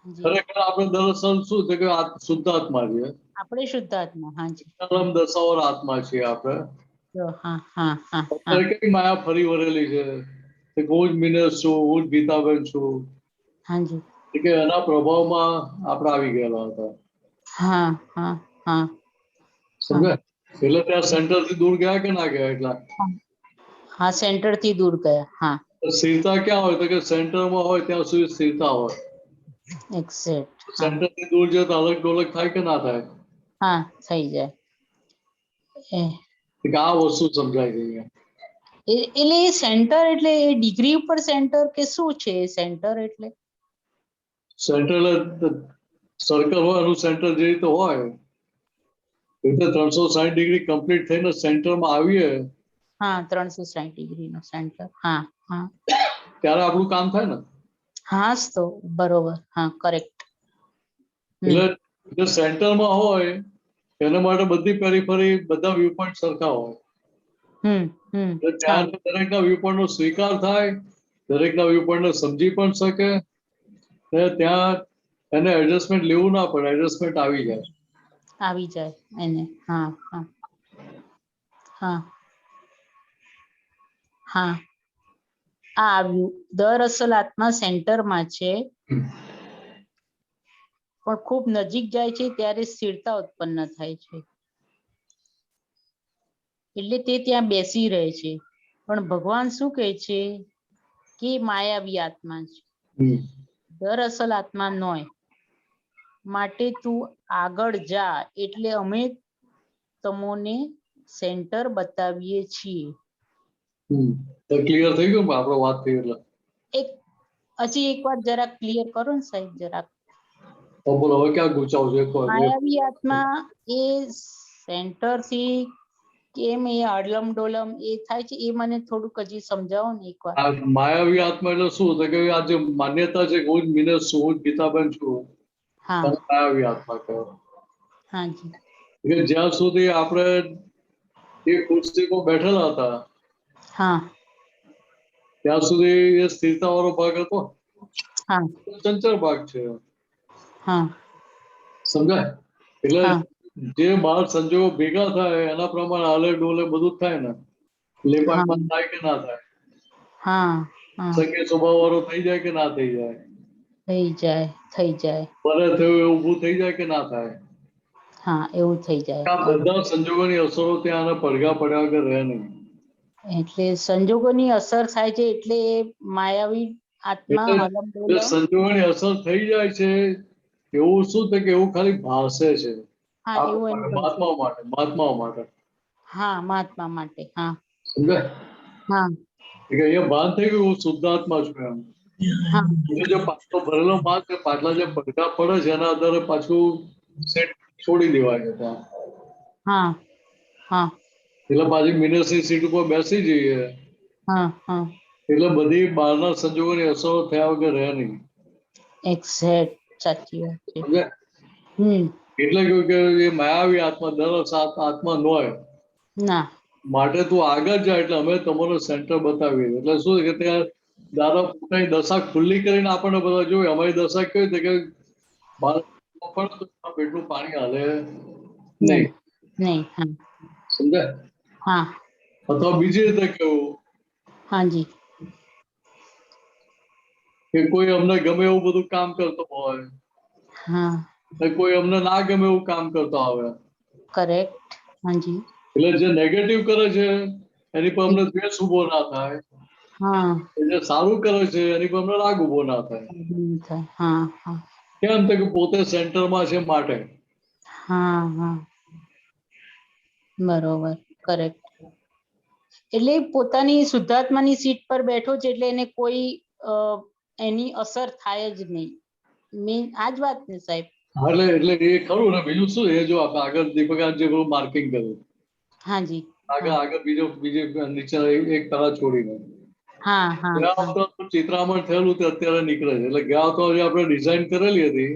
ખરેખર આપણે દરઅસલ શું છે કે શુદ્ધ આત્મા છે, આપણે શુદ્ધ આત્મા। हाँ जी, પરમ દશાવર આત્મા છીએ આપણે। हाँ हाँ हाँ અત્યારે કઈ માયા ફરી વળેલી છે કે હું જ મિનેશ છું, હું જ ગીતાબેન છું, हाँ जी, કે એના પ્રભાવમાં આપણે આવી ગયેલા હતા। हाँ हाँ हाँ સમજ્યા? એટલે ત્યાં સેન્ટર થી દૂર ગયા કે ના ગયા? એટલા हाँ, सेंटर थी दूर गया। हाँ સ્થિરતા ક્યાં હોય તો કે સેન્ટરમાં હોય ત્યાં સુધી સ્થિરતા હોય. એક્ઝેક્ટ. સેન્ટર થી દૂર જાય તો અલગ ડોલક થાય કે ના થાય? હા થઈ જાય. કે આ વસ્તુ સમજાય છે અહીંયા. એટલે સેન્ટર એટલે ડિગ્રી ઉપર સેન્ટર કે શું છે સેન્ટર એટલે? સેન્ટર એટલે સર્કલ હોય એનું સેન્ટર જે રીતે હોય એટલે 360 ડિગ્રી કમ્પ્લીટ થઈને સેન્ટરમાં આવીએ હા 360 ડિગ્રી નો સેન્ટર. હા હા ત્યારે આપણું કામ થાય ને. હા તો બરોબર. હા કરેક્ટ. એટલે જે સેન્ટરમાં હોય એના માટે બધી પેરીફરી બધા વ્યૂ પોઈન્ટ સરખા હોય. એટલે ત્યાં દરેકના વ્યૂ પોઈન્ટ નો સ્વીકાર થાય, દરેકના વ્યૂ પોઈન્ટ ને સમજી પણ શકે ને ત્યાં એને એડજસ્ટમેન્ટ લેવું ના પડે, એડજસ્ટમેન્ટ આવી જાય. આવી જાય એને. હા હા હા હા આ આવ્યું. દરઅસલ આત્મા સેન્ટરમાં છે પણ ખૂબ નજીક જાય છે ત્યારે સ્થિરતા ઉત્પન્ન થાય છે એટલે તે ત્યાં બેસી રહે છે. પણ ભગવાન શું કહે છે કે માયાવી આત્મા છે, દરઅસલ આત્મા નોય. માટે તું આગળ જા એટલે અમે તમોને સેન્ટર બતાવીએ છીએ. ક્લિયર થઈ ગયું આપણો વાત થઈ એટલે? એક હજી એક વાર જરાક ક્લિયર કરો ને સાહેબ જરાક. બોલો હવે ક્યાં ગુચાવ છે? માયાવી આત્મા એ સેન્ટર થી કેમ એ અડલમ ડોલમ એ થાય છે એ મને થોડુંક હજી સમજાવો ને એકવાર. માયાવી આત્મા એટલે શું? તો કે આ જે માન્યતા છે કે હું જ મિનસ છું, હું જ ગીતાબેન છું, માયાવી આત્મા કહેવાય. હાજી. કે જ્યાં સુધી આપણે એ ખુરશી પર બેઠેલા હતા ત્યાં સુધી એ સ્થિરતા વાળો ભાગ હતો. ચંચળ ભાગ છે. સમજાય? એટલે જે બહાર સંજોગો ભેગા થાય એના પ્રમાણે હાલે ડોલે બધું થાય ને. લેપાટમાં થાય કે ના થાય? સકે સ્વભાવ વાળો થઈ જાય કે ના થઈ જાય? થઈ જાય. થઈ જાય. ભલે થયું એવું ઊભું થઈ જાય કે ના થાય? હા એવું થઈ જાય. આ બધા સંજોગોની અસરો ત્યાં પડઘા પડ્યા વગર રહે નહીં. એટલે સંજોગોની અસર થાય છે એટલે માયાવી આત્મા હલમ ડોલમ સંજોગોની અસર થઈ જાય છે એવું શું છે કે એવું ખાલી ભાષે છે મહાત્માઓ માટે. હા મહાત્મા માટે. હા સમજાય? હા અહીંયા ભાન થઈ ગયું હું શુદ્ધાત્મા છું એમ. જો પાછો ભરેલો માલ છે, પાછલા જે પડઘા પડે છે એના આધારે પાછું સેટ છોડી દેવાય છે ત્યાં. હા હા એટલે પાછી મિનસની સીટ ઉપર બેસી જઈએ એટલે બધી બહારના સંજોગોની અસરો થયા વગર રહે નહીં. એક્ઝેક્ટ સાચી વાત છે. એટલે કહ્યું કે એ માયાવી આત્મા દરઅસલ આત્મા ન હોય. માટે તું આગળ જાય એટલે અમે તમારું સેન્ટર બતાવીએ. એટલે શું કે ત્યાં દાદા પોતાની દશા ખુલ્લી કરીને આપણને બધા જોયું. અમારી દશા કેવી હતી કે પેટનું પાણી હાલે નહીં. સમજાય? અથવા બીજી રીતે કેવું કે કોઈ અમને ગમે એવું બધું કામ કરતો હોય, કોઈ અમને ના ગમે એવું કામ કરતો આવે. કરેક્ટ. હાજી. એટલે જે નેગેટિવ કરે છે એની પર અમને દ્વેષ ઉભો ના થાય. જે સારું કરે છે એની પર અમને રાગ ઉભો ના થાય. કેમ કે પોતે સેન્ટરમાં છે માટે. બરોબર. કરેક્ટ. એટલે પોતાની શુદ્ધાત્માની સીટ પર બેઠો છે એટલે એને કોઈ એની અસર થાય જ નહીં. મેન આ જ વાત ને સાહેબ? એટલે એ ખરું ને. બીજું શું એ જો આપણે આગળ દીપક જે માર્કિંગ કર્યું આગળ બીજે નીચે એક તળા છોડીને ચિત્રામણ થયેલું તે અત્યારે નીકળે છે. એટલે ગયા તો આપણે ડિઝાઇન કરેલી હતી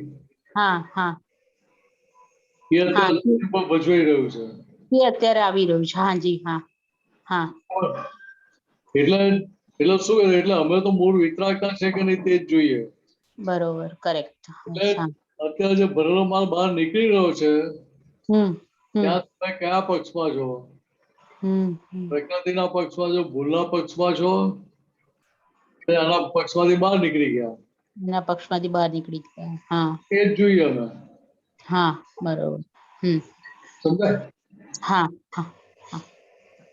એ અત્યારે ભજવાઈ રહ્યું છે. એ અત્યારે આવી રહ્યું છે. હાજી. હા એટલે શું કરે એટલે અમે તો મૂળ વિતરાગતા છે કે નહીં તે જ જોઈએ. બરોબર. કરેક્ટ. અત્યારે જે ભરેલો માલ બહાર નીકળી રહ્યો છે ત્યાં તમે કયા પક્ષમાં છો? પ્રકૃતિના પક્ષમાં છો, ભૂલના પક્ષમાં છો, એના પક્ષમાંથી બહાર નીકળી ગયા? એના પક્ષમાંથી બહાર નીકળી ગયા. એ જ જોઈએ અમે. બરોબર. સમજાય?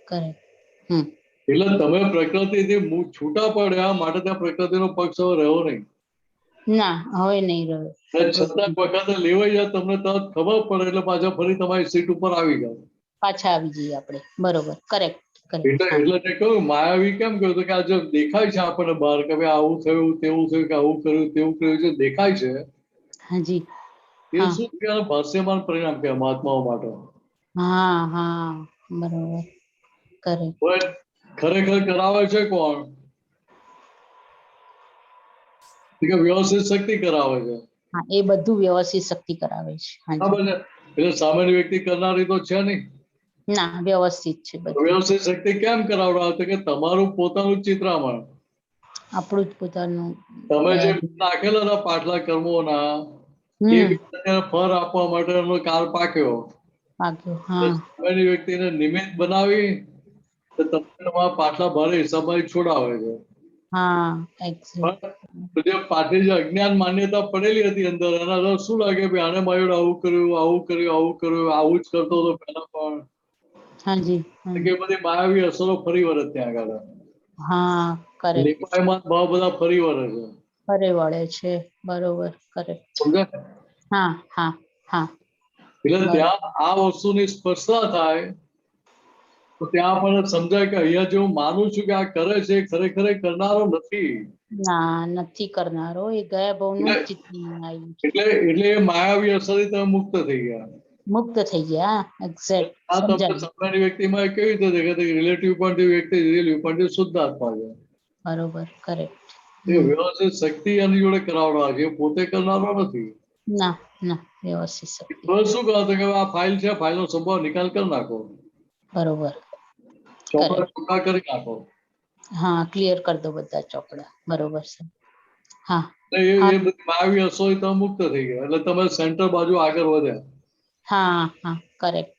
કરેક્ટ. એટલે તમે પ્રકૃતિથી છૂટા પડ્યા માટે ત્યાં પ્રકૃતિનો પક્ષ હવે રહ્યો નહીં. ના હવે નહીં રહ્યો. અને છતાં વખતે લેવાઈ જાય તમને તરત ખબર પડે એટલે પાછા ફરી તમારી સીટ ઉપર આવી જાવ. પાછા આવી જઈએ આપણે. બરોબર, કરેક્ટ. એટલે તે કહ્યું માયાવી કેમ કહ્યું કે આ જો દેખાય છે આપણને બહાર કે ભાઈ આવું થયું તેવું થયું કે આવું કર્યું તેવું કર્યું છે દેખાય છે. હાજી. એ શું કહેવાય ભાષ્યમાન પરિણામ કહેવાય મહાત્માઓ માટે. હા હા બરોબર કરેક્ટ. ખરેખર કરાવે છે કોણ? કે વ્યવસ્થિત શક્તિ કરાવે છે. હા એ બધું વ્યવસ્થિત શક્તિ કરાવે છે. બરાબર છે. એટલે સામાન્ય વ્યક્તિ કરનારી તો છે નહીં. ના વ્યવસ્થિત છે બધું. વ્યવસ્થિત શક્તિ કેમ કરાવડાવે કે તમારું પોતાનું ચિત્રામણ આપણું જ પોતાનું તમે જે નાખેલા હતા પાછલા કર્મોના એ ફળ આપવા માટે એનો કાળ પાક્યો. સામાન્ય વ્યક્તિને નિમિત્ત બનાવી તો તમને તમારા પાછલા ભારે હિસાબમાં છોડાવે છે. જે પાછળ જે અજ્ઞાન માન્યતા પડેલી હતી અંદર એના શું લાગે ભાઈ આને માર્યું આવું કર્યું આવું કર્યું આવું કર્યું આવું જ કરતો હતો પહેલા પણ. કે બધી માયાવી અસરો ફરી વળે ત્યાં આગળ. નિપાયમાન ભાવ બધા ફરી વળે છે. ફરી વળે છે. બરોબર કરેક્ટ. સમજાય? હા હા હા. એટલે ત્યાં આ વસ્તુની સ્પર્શતા થાય તો ત્યાં પણ સમજાય કે અહીંયા જે હું માનું છું કે આ કરે છે ખરેખર કરનારો નથી. ના નથી કરનારો એ ગયા ભાવનું ચિત્તમાં આવ્યું. એટલે એ માયાવી અસરથી તમે મુક્ત થઈ ગયા. મુક્ત થઈ ગયા. એક્ઝેક્ટ. આ તમને સામાન્ય વ્યક્તિમાં કેવી રીતે દેખાય કે રિલેટિવ પોઈન્ટ વ્યક્તિ રિલેટિવ પોઈન્ટ શુદ્ધ આત્મા છે. બરોબર કરેક્ટ. એ વ્યવસ્થિત શક્તિ એની જોડે કરાવડા છે પોતે કરનારો નથી. ના ના વ્યવસ્થિત શક્તિ. શું કહો કે આ ફાઇલ છે ફાઇલનો સંભાવ નિકાલ કરી નાખો. બરોબર. ચોપડા ટુકડા કરી નાખો. હા ક્લિયર કરી દો બધા ચોપડા. બરોબર છે. હા એ બધી માયાવી અસરો તમે મુક્ત થઈ ગયા એટલે તમે સેન્ટર બાજુ આગળ વધ્યા. હા હા કરેક્ટ.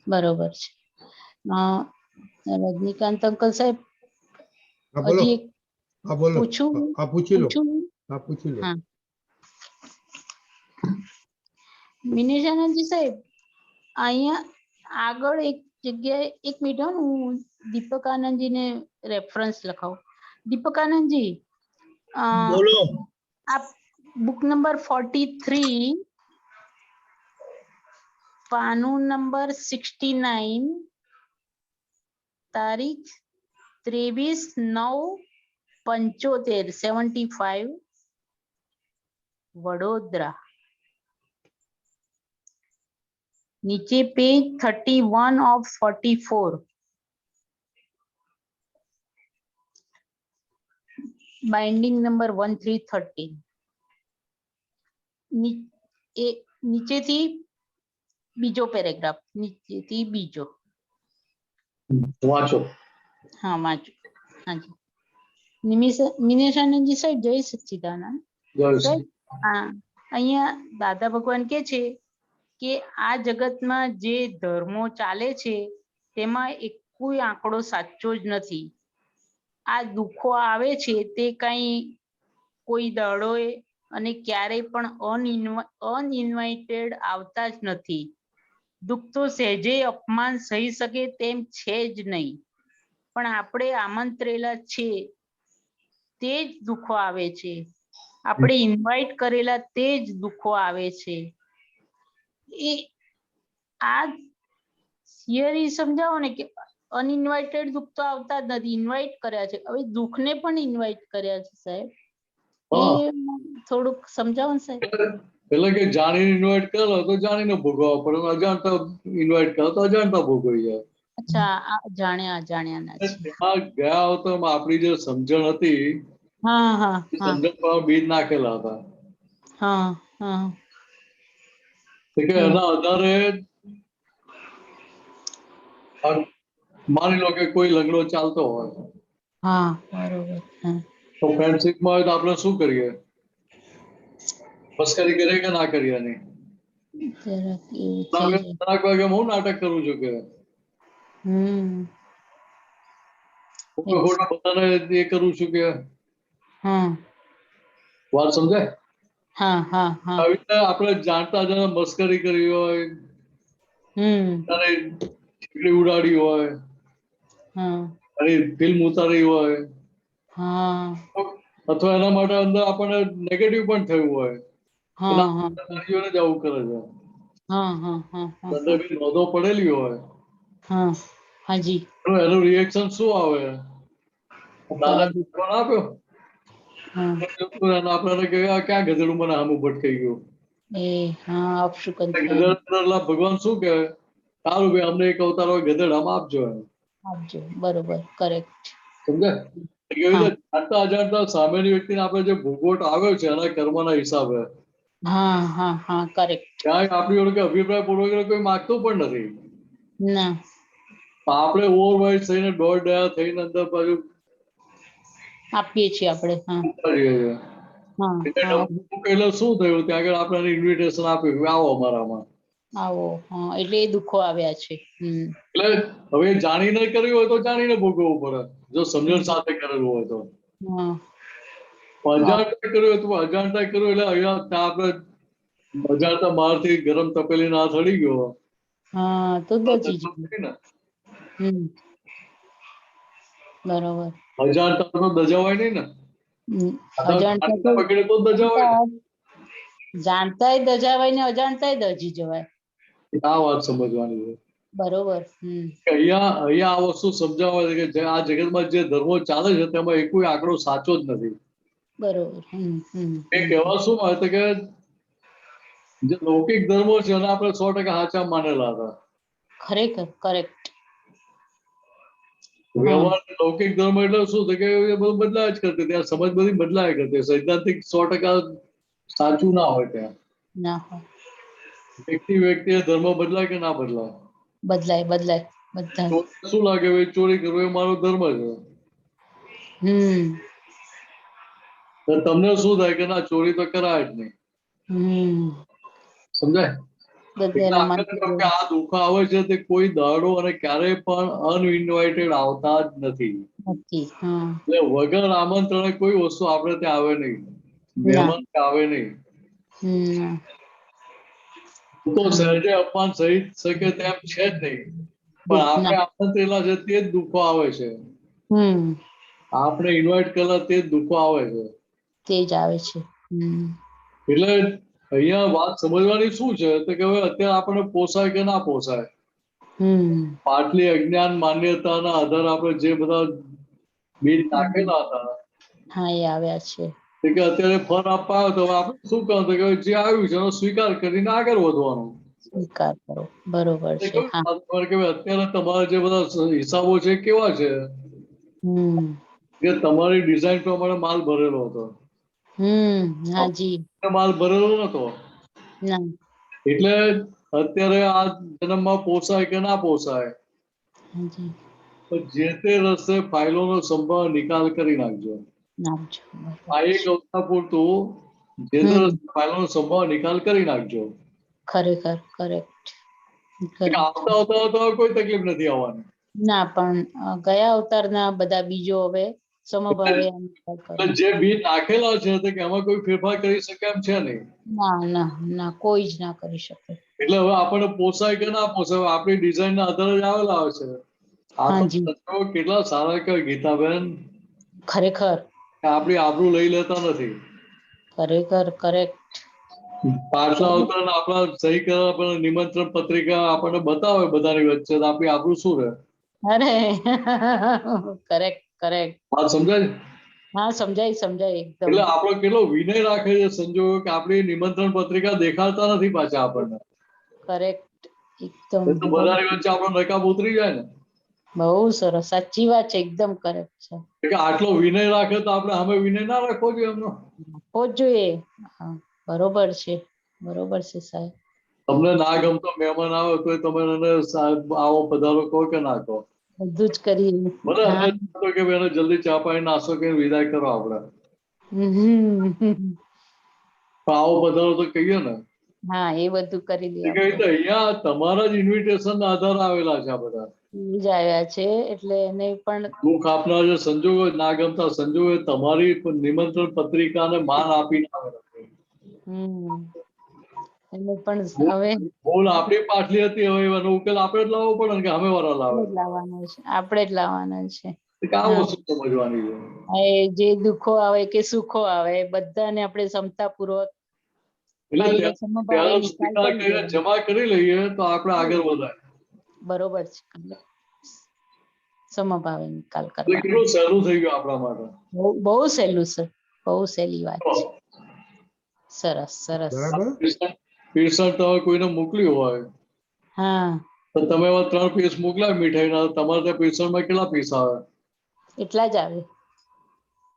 બરોબર છે. રજનીકાંત અંકલ સાહેબ હજી એક પૂછું? મિનેશાનંદજી સાહેબ અહીંયા આગળ એક જગ્યાએ એક મિનિટ હું દીપક આનંદજીને રેફરન્સ લખાવું. દીપક આનંદજી બોલો. આપ બુક નંબર 43 પાનું નંબર 69 તારીખ 23/9/75 વડોદરા. નીચે પેજ 31 of 44 બાઇન્ડિંગ નંબર 1313 નીચેથી બીજો પેરેગ્રાફ નીચેથી બીજો વાંચો. હા વાંચો. હાજી મિનેશાનંદજી સાહેબ જય સચ્ચિદાનંદ. અહીંયા દાદા ભગવાન કે છે કે આ જગતમાં જે ધર્મો ચાલે છે તેમાં એક કોઈ આંકડો સાચો જ નથી. આ દુઃખો આવે છે તે કઈ કોઈ દળોએ અને ક્યારેય પણ અનઇન્વાઇટેડ આવતા જ નથી. દુઃખ તો સહેજે અપમાન સહી શકે તેમ છે જ નહીં, પણ આપણે આમંત્રેલા છે તે જ દુઃખો આવે છે. આપણે ઇન્વાઇટ કરેલા તે જ દુઃખો આવે છે. એ આ થિયરી સમજાવો ને કે અનઇન્વાઇટેડ દુઃખ તો આવતા જ નથી, ઇન્વાઇટ કર્યા છે. હવે દુઃખને પણ ઇન્વાઇટ કર્યા છે સાહેબ. એ થોડુંક સમજાવો ને સાહેબ. એટલે કે જાણીને ઇન્વાઇટ કરો તો જાણીને ભોગવવા પડે, અજાણતા ઇન્વાઇટ કરો તો અજાણતા ભોગવી જાય. અચ્છા જાણ્યા ના ગયા હતો આપણી જે સમજણ હતી સમજણ પર બીજ નાખેલા હતા. એના આધારે માની લો કે કોઈ લગ્ન ચાલતો હોય તો ફ્રેન્ડશીપમાં હોય તો આપણે શું કરીએ? મસ્કરી કરીએ કે ના કરીએ? નહીં હું નાટક કરું છું કે બધાને એ કરું છું કે વાત સમજાય? આવી રીતે આપણે જાણતા જણા મસ્કરી કરી હોય, ચીકડી ઉડાડી હોય હા અને ફિલ્મ ઉતારી હોય હા અથવા એના માટે અંદર આપણને નેગેટિવ પણ થયું હોય હા હા નારીઓને જ આવું કરે છે. હા હા હા હા અંદર બી નોંધો પડેલી હોય હા હાજી એનું રિએક્શન શું આવે? દાદા ફોન આપ્યો હા આપણને કહ્યું ક્યાં ગધેડું મને આમ ભટકાઈ ગયું. એ હા અપશુકન થાય ગધેડા ભગવાન શું કહે? સારું ભાઈ અમને એક અવતાર હોય ગધેડામાં આપજો એમ. આપજો બરોબર કરેક્ટ સમજાય? એવી રીતે જાણતા અજાણતા સામેની વ્યક્તિને આપણે જે ભોગવટ આવ્યો છે એના કર્મના હિસાબે હા હા હા કરેક્ટ ક્યાંય આપણી જોડે અભિપ્રાય પૂર્વક કોઈ માગતું પણ નથી. ના આપણે ઓવરવાઇઝ થઈને દોઢ દયા થઈને અંદર પાછું આપીએ છીએ આપણે હા કરીએ છીએ. હા એટલે હા એટલે શું થયું ત્યાં આગળ આપણે ઇન્વિટેશન આપ્યું કે આવો અમારામાં. આવો હા એટલે એ દુઃખો આવ્યા છે. એટલે હવે જાણીને કર્યું હોય તો જાણીને ભોગવવું પડે જો સમજણ સાથે કરેલું હોય તો. હા અજાણતા કર્યું હોય તો અજાણતા કર્યું એટલે અહીંયા ત્યાં આપણે અજાણતા બહારથી ગરમ તપેલી ના ચડી ગયો. હા તો દજી જ બરોબર અજાણતા તો દજાવાય નહીં ને. અજાણતા પકડે તો દજાવાય ને. જાણતાય દજાવાય ને અજાણતાય દજી જવાય. આ વાત સમજવાની છે. બરોબર અહીંયા આ વસ્તુ સમજાવવા છે કે આ જગતમાં જે ધર્મો ચાલે છે તેમાં એક આંકડો સાચો જ નથી. બરોબર એ કહેવા શું આવે છે કે જે લૌકિક ધર્મો છે એને આપણે 100% સાચા માનેલા હતા. ખરેખર કરેક્ટ વ્યવહાર લૌકિક ધર્મ એટલે શું છે કે એ બધું બદલાય જ કરતી ત્યાં સમજ બધી બદલાય કરતી સૈદ્ધાંતિક 100% સાચું ના હોય ત્યાં ના હોય વ્યક્તિ ધર્મ બદલાય કે ના બદલાય બદલાય બદલાય શું લાગે ચોરી કરવું એ મારો ધર્મ છે તમને શું થાય કે ના ચોરી તો કરાય જ નહીં સમજાય આ દુઃખ આવે છે તે કોઈ દાડો અને ક્યારેય પણ અનઇન્વાઇટેડ આવતા જ નથી એટલે વગર આમંત્રણે કોઈ વસ્તુ આપણે ત્યાં આવે નહીં મહેમાન આવે નહીં તો સહેજે અપમાન સહી શકે તેમ છે જ નહીં પણ આપણે આમંત્રેલા છે તે જ દુઃખો આવે છે આપણે ઇન્વાઇટ કરેલા તે જ દુઃખો આવે છે તે જ આવે છે એટલે અહીંયા વાત સમજવાની શું છે તો કે હવે અત્યારે આપણને પોસાય કે ના પોસાય પાટલી અજ્ઞાન માન્યતાના આધારે આપણે જે બધા બીજ નાખેલા હતા હા એ આવ્યા છે કે અત્યારે ફળ આપવા આવ્યો તો આપણે શું કહો કે જે આવ્યું છે એનો સ્વીકાર કરીને આગળ વધવાનું સ્વીકાર કરો બરોબર છે અત્યારે તમારા જે બધા હિસાબો છે કેવા છે કે તમારી ડિઝાઇન પ્રમાણે માલ ભરેલો હતો હાજી માલ ભરેલો નતો એટલે અત્યારે આ જન્મમાં પોસાય કે ના પોસાય જે તે રસ્તે ફાઇલોનો સંભાળ નિકાલ કરી નાખજો આ એક અવસ્થા પૂરતું જે તે રસ્તે ફાઇલોનો સંભાળ નિકાલ કરી નાખજો ખરેખર કરેક્ટ આવતા કોઈ તકલીફ નથી આવવાની ના પણ ગયા અવતારના બધા બીજો હવે સમભાવે જે બીજ નાખેલા છે કે એમાં કોઈ ફેરફાર કરી શકે એમ છે નહીં ના ના ના કોઈ જ ના કરી શકે એટલે હવે આપણને પોસાય કે ના પોસાય આપણી ડિઝાઇન ના આધારે જ આવેલા આવે છે આ તો કેટલા સારા કે ગીતાબેન ખરેખર આપણી આબરૂ લઈ લેતા નથી ખરેખર કરેક્ટ પાછલા અવતાર આપણા સહી કરવા નિમંત્રણ પત્રિકા આપણને બતાવે બધાની વચ્ચે આપણી આબરૂ શું રહે અરે કરેક્ટ કરેક્ટ વાત સમજાય હા સમજાય એકદમ એટલે આપણો કેટલો વિનય રાખે છે સંજોગો કે આપણી નિમંત્રણ પત્રિકા દેખાડતા નથી પાછા આપણને કરેક્ટ એકદમ બધાની વચ્ચે આપણો નકાબ ઉતરી જાય ને બહુ સરસ સાચી વાત છે એકદમ કરેક્ટ છે કે આટલો વિનય રાખે તો આપણે સામે વિનય ના રાખવો જોઈએ એમનો રાખવો જોઈએ બરોબર છે સાહેબ તમને ના ગમતો મહેમાન આવે તો તમે એને આવો પધારો કહો કે ના કહો બધું જ કરીએ ભલે કે એને જલ્દી ચા પાણી નાસ્તો કરીને વિદાય કરો આપણે આવો પધારો તો કહીએ ને હા એ બધું કરી દે અહીંયા તમારા જ ઇન્વિટેશન ના આધારે આવેલા છે આ બધા જ આવ્યા છે એટલે એને પણ દુઃખ આપનાર જે સંજોગો ના ગમતા સંજોગો તમારી નિમંત્રણ પત્રિકાને માન આપીને આવેલા એને પણ હવે ભૂલ આપણી પાછલી હતી, હવે એનો ઉકેલ આપણે જ લાવવો પડે ને કે સામે વાળા લાવે? આપણે જ લાવવાના છે. આ વસ્તુ સમજવાની છે. એ જે દુઃખો આવે કે સુખો આવે બધાને આપણે ક્ષમતાપૂર્વક એટલે પહેલા સ્વીકાર કરીને જમા કરી લઈએ તો આપણે આગળ વધાય. બરોબર છે. સમભાવે નિકાલ એટલે કરવા કેટલું સહેલું થઈ ગયું આપણા માટે. બહુ સહેલું છે, બહુ સહેલી વાત છે. સરસ સરસ. પીરસણ તમે કોઈને મોકલ્યું હોય, હા, તો તમે 3 પીસ મોકલાય મીઠાઈના, તમારે ત્યાં પીરસણમાં કેટલા પીસ આવે? એટલા જ આવે.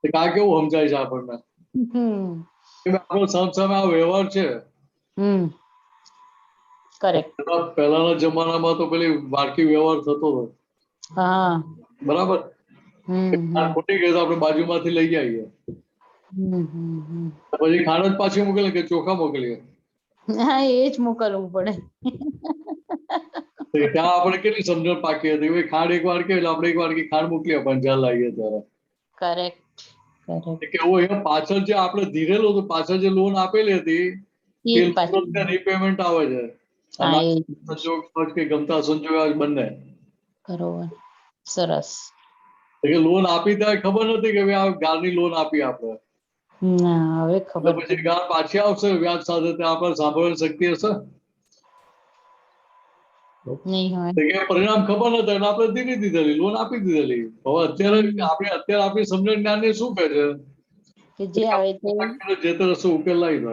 આ કેવું સમજાય છે આપણને કે આપણો સામે આ વ્યવહાર છે. કરેક્ટ. પહેલાના જમાનામાં તો પેલી વાડકી વ્યવહાર થતો હતો. હા, બરાબર. ખોટી ગઈ તો આપણે બાજુમાંથી લઈ આવીએ. પછી ખાંડ જ પાછી મોકલે કે ચોખા મોકલીએ? હા, એ જ મોકલવું પડે. ત્યાં આપણે કેટલી સમજણ પાકી હતી, ખાંડ એક વાડકી એટલે આપણે એક વાડકી ખાંડ મોકલીએ પણ જ્યાં લાવીએ ત્યારે. કરેક્ટ. કેવું એમ પાછળ જે આપણે ધીરેલું હતું, પાછળ જે લોન આપેલી હતી એ રીપેમેન્ટ આવે છે. સંજોગ કે ગમતા સંજોગ બંને. બરોબર. સરસ. લોન આપી ત્યારે ખબર નથી કે આ ગાળની લોન આપી આપણે. ના, હવે ખબર પછી ગાળ પાછી આવશે વ્યાજ સાથે, ત્યાં આપણે સાંભળવાની શક્તિ હશે? નહીં હોય. પરિણામ ખબર નથી એટલે આપણે દીધી દીધેલી લોન આપી દીધેલી. હવે અત્યારે આપણી સમજણ જ્ઞાનની શું કહે છે કે જે આવે તે જે તે રસ્તો ઉકેલ લાવી દો.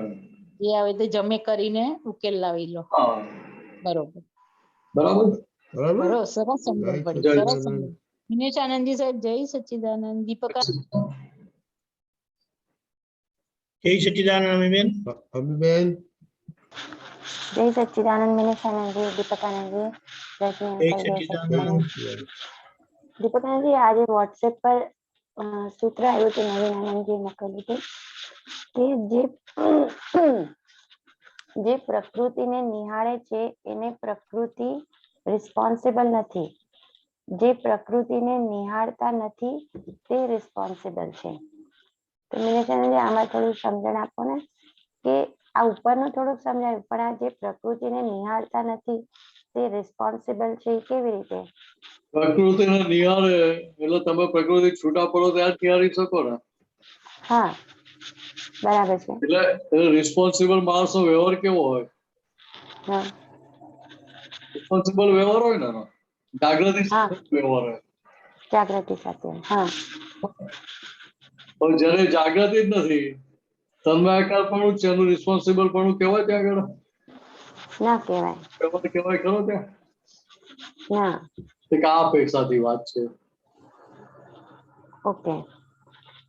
જે આવે તે જમે કરીને ઉકેલ લાવી લો. બરોબર. બરાબર. બરોબર. સરસ સમજણ પડી. સરસ સમજણ. દિનેશ આનંદજી સાહેબ, જય સચ્ચિદાનંદ. દીપક જય સચ્ચિદાનંદ અમીબેન. અમીબેન. જય સચ્ચિદાનંદ દિનેશાનંદજી, દીપકાનંદજી, દીપકાનંદજી. આજે વોટ્સએપ પર સૂત્ર આવ્યું હતું, નવીન આનંદજી મોકલ્યું હતું કે જે પ્રકૃતિને નિહાળે છે એને પ્રકૃતિ રિસ્પોન્સિબલ નથી. જે પ્રકૃતિને નિહાળતા નથી તે રિસ્પોન્સિબલ છે. તો દિનેશાનંદજી, આમાં થોડું સમજણ આપો ને કે આ ઉપરનું થોડુંક સમજાયું, પણ આ જે પ્રકૃતિને નિહાળતા નથી તે રિસ્પોન્સિબલ છે એ કેવી રીતે? પ્રકૃતિને નિહાળે એટલે તમે પ્રકૃતિ છૂટા પડો ત્યાં જ નિહાળી શકો ને. હા, બરાબર છે. એટલે રિસ્પોન્સિબલ માણસનો વ્યવહાર કેવો હોય? રિસ્પોન્સિબલ વ્યવહાર હોય ને, જાગૃતિ વ્યવહાર હોય. જાગૃતિ સાથે. હા, પણ જયારે જાગૃતિ જ નથી, તન્માયકાર પણ છે એનું રિસ્પોન્સિબલ પણ કહેવાય ત્યાં આગળ? ના કહેવાય. કહેવાય ખરો ત્યાં? ના. આ અપેક્ષાથી વાત છે. ઓકે.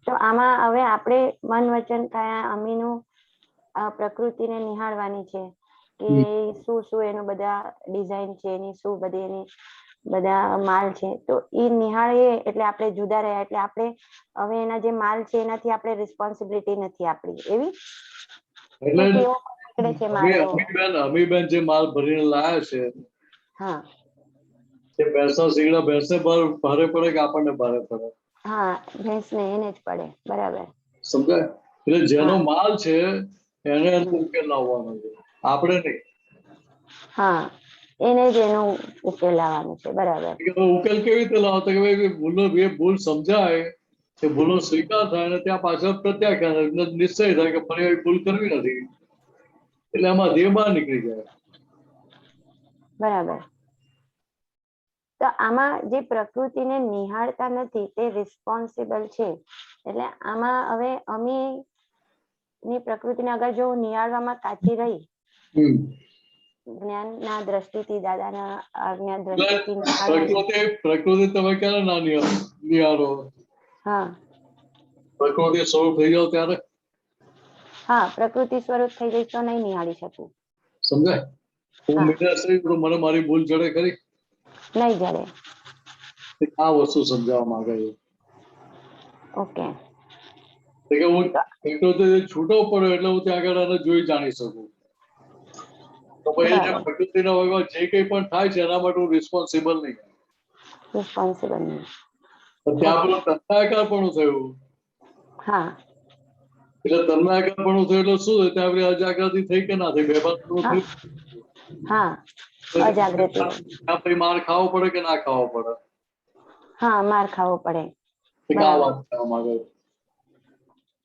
તો આમાં હવે આપણે મન વચન કાયા અમીનું પ્રકૃતિને નિહાળવાની છે કે શું શું એનું બધા ડિઝાઇન છે, એની શું બધી એની બધા માલ છે, તો એ નિહાળીએ એટલે આપણે જુદા રહ્યા, એટલે આપણે હવે એના જે માલ છે એનાથી આપણે રિસ્પોન્સિબિલિટી નથી આપણી એવી. અમીબેન જે માલ ભરીને લાયા છે, હા, તે ભેંસના શીંગડા ભેંસને ભારે પડે કે આપણને ભારે પડે? હા, ભેંસને એને જ પડે. બરાબર. સમજાય? એટલે જેનો માલ છે એને ઉકેલ લાવવાનો છે, આપણે નહીં. હા, એને જ એનો ઉકેલ લાવવાનો છે. બરાબર. ઉકેલ કેવી રીતે લાવતો કે ભાઈ ભૂલ સમજાય, કે ભૂલો સ્વીકાર થાય અને ત્યાં પાછળ પ્રત્યાખ્યાન નિશ્ચય થાય કે ફરી ભૂલ કરવી નથી, એટલે આમાં ધ્યેય બહાર નીકળી જાય. બરાબર. તો આમાં જે પ્રકૃતિને નિહાળતા નથી તે રિસ્પોન્સિબલ છે, એટલે આમાં હવે અમી ની પ્રકૃતિને અગર જો નિહાળવામાં કાચી રહી, જ્ઞાનના દ્રષ્ટિથી, દાદાના આજ્ઞા દ્રષ્ટિથી પ્રકૃતિ તમે ક્યારે ના નિહાળો? હા, પ્રકૃતિ સ્વરૂપ થઈ જાવ ત્યારે. હા, પ્રકૃતિ સ્વરૂપ થઈ જઈ તો નહીં નિહાળી શકું. સમજાય? હું મિત્રશ્રી તો મને મારી ભૂલ જડે ખરી? નહીં જડે. આ વસ્તુ સમજાવવા માંગે છે. ઓકે. હું છૂટો પડ્યો એટલે હું ત્યાં આગળ એને જોઈ જાણી શકું. તો પછી જે પ્રકૃતિના વહીવટ જે કંઈ પણ થાય છે એના માટે હું રિસ્પોન્સિબલ નહીં. રિસ્પોન્સિબલ નહીં. ત્યાં પેલું તથ્યાકાર પણ થયું. હા. એટલે તન્માયાકારપણું થયું એટલે શું થયું? ત્યાં આપણી અજાગૃતિ થઈ કે ના થઈ? બેભાનપણું થયું? હા અજાગૃતિ ત્યાં પછી માર ખાવો પડે કે ના ખાવો પડે? હા માર ખાવો પડે. એક આ વાત કહેવા માંગે છે.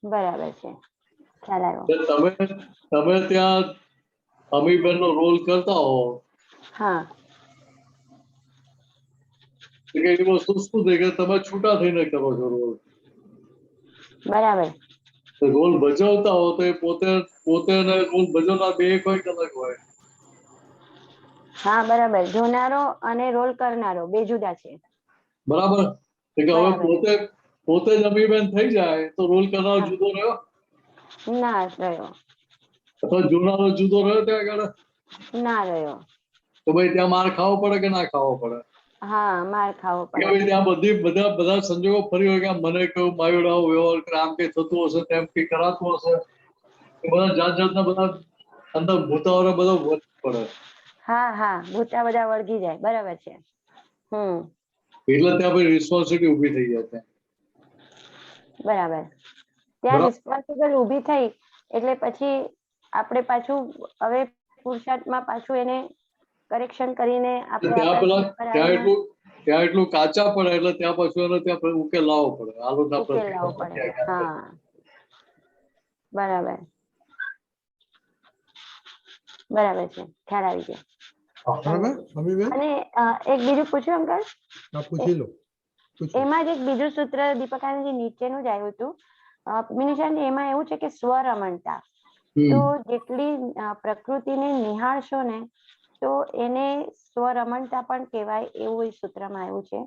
બરાબર છે, ખ્યાલ આવ્યો. તમે ત્યાં અમીબેન નો રોલ કરતા હો, હા એ વસ્તુ શું થઈ કે તમે છૂટા થઈને કરો છો રોલ. બરાબર. રોલ ભજવતા હો તો એ પોતે અને રોલ ભજવનાર બે એક હોય કે અલગ હોય? હા બરાબર, જોનારો અને રોલ કરનારો બે જુદા છે. બરાબર. કે હવે પોતે જ અમીબેન થઈ જાય તો રોલ કરનારો જુદો રહ્યો? ના રહ્યો. અથવા જોનારો જુદો રહ્યો ત્યાં આગળ? ના રહ્યો. તો ભાઈ ત્યાં માર ખાવો પડે કે ના ખાવો પડે? હા માર ખાવો પડે. કે ત્યાં બધા સંજોગો ફરી હોય કે મને કહ્યું માયોડાઓ વ્યવહાર કરે, આમ કઈ થતું હશે, તેમ કઈ કરાતું હશે, એ બધા જાત જાતના બધા અંદર ભૂતાવરા બધા પડે. હા હા ભૂતા બધા વળગી જાય. બરાબર છે. એટલે ત્યાં પછી રિસ્પોન્સિબિલિટી ઊભી થઈ જાય છે. બરાબર. ત્યાં રિસ્પોન્સિબલ ઊભી થઈ એટલે પછી આપણે પાછું હવે પુરુષાર્થમાં પાછું એને કરેક્શન કરીને ત્યાં એટલું કાચા પડે એટલે ત્યાં પાછું એને ત્યાં ઉકેલ લાવવો પડે. ઉકેલ લાવવો પડે. હા બરાબર બરાબર છે, ખ્યાલ આવી ગયો. અને એક બીજું પૂછ્યું અંકલ? પૂછી લો. એમાં જ એક બીજું સૂત્ર દીપકાનંદજી નીચેનું જ આવ્યું હતું. મિનિશાજી એમાં એવું છે કે સ્વરમણતા, તો જેટલી પ્રકૃતિને નિહાળશો ને તો એને સ્વરમણતા પણ કહેવાય એવું એ સૂત્રમાં આવ્યું છે.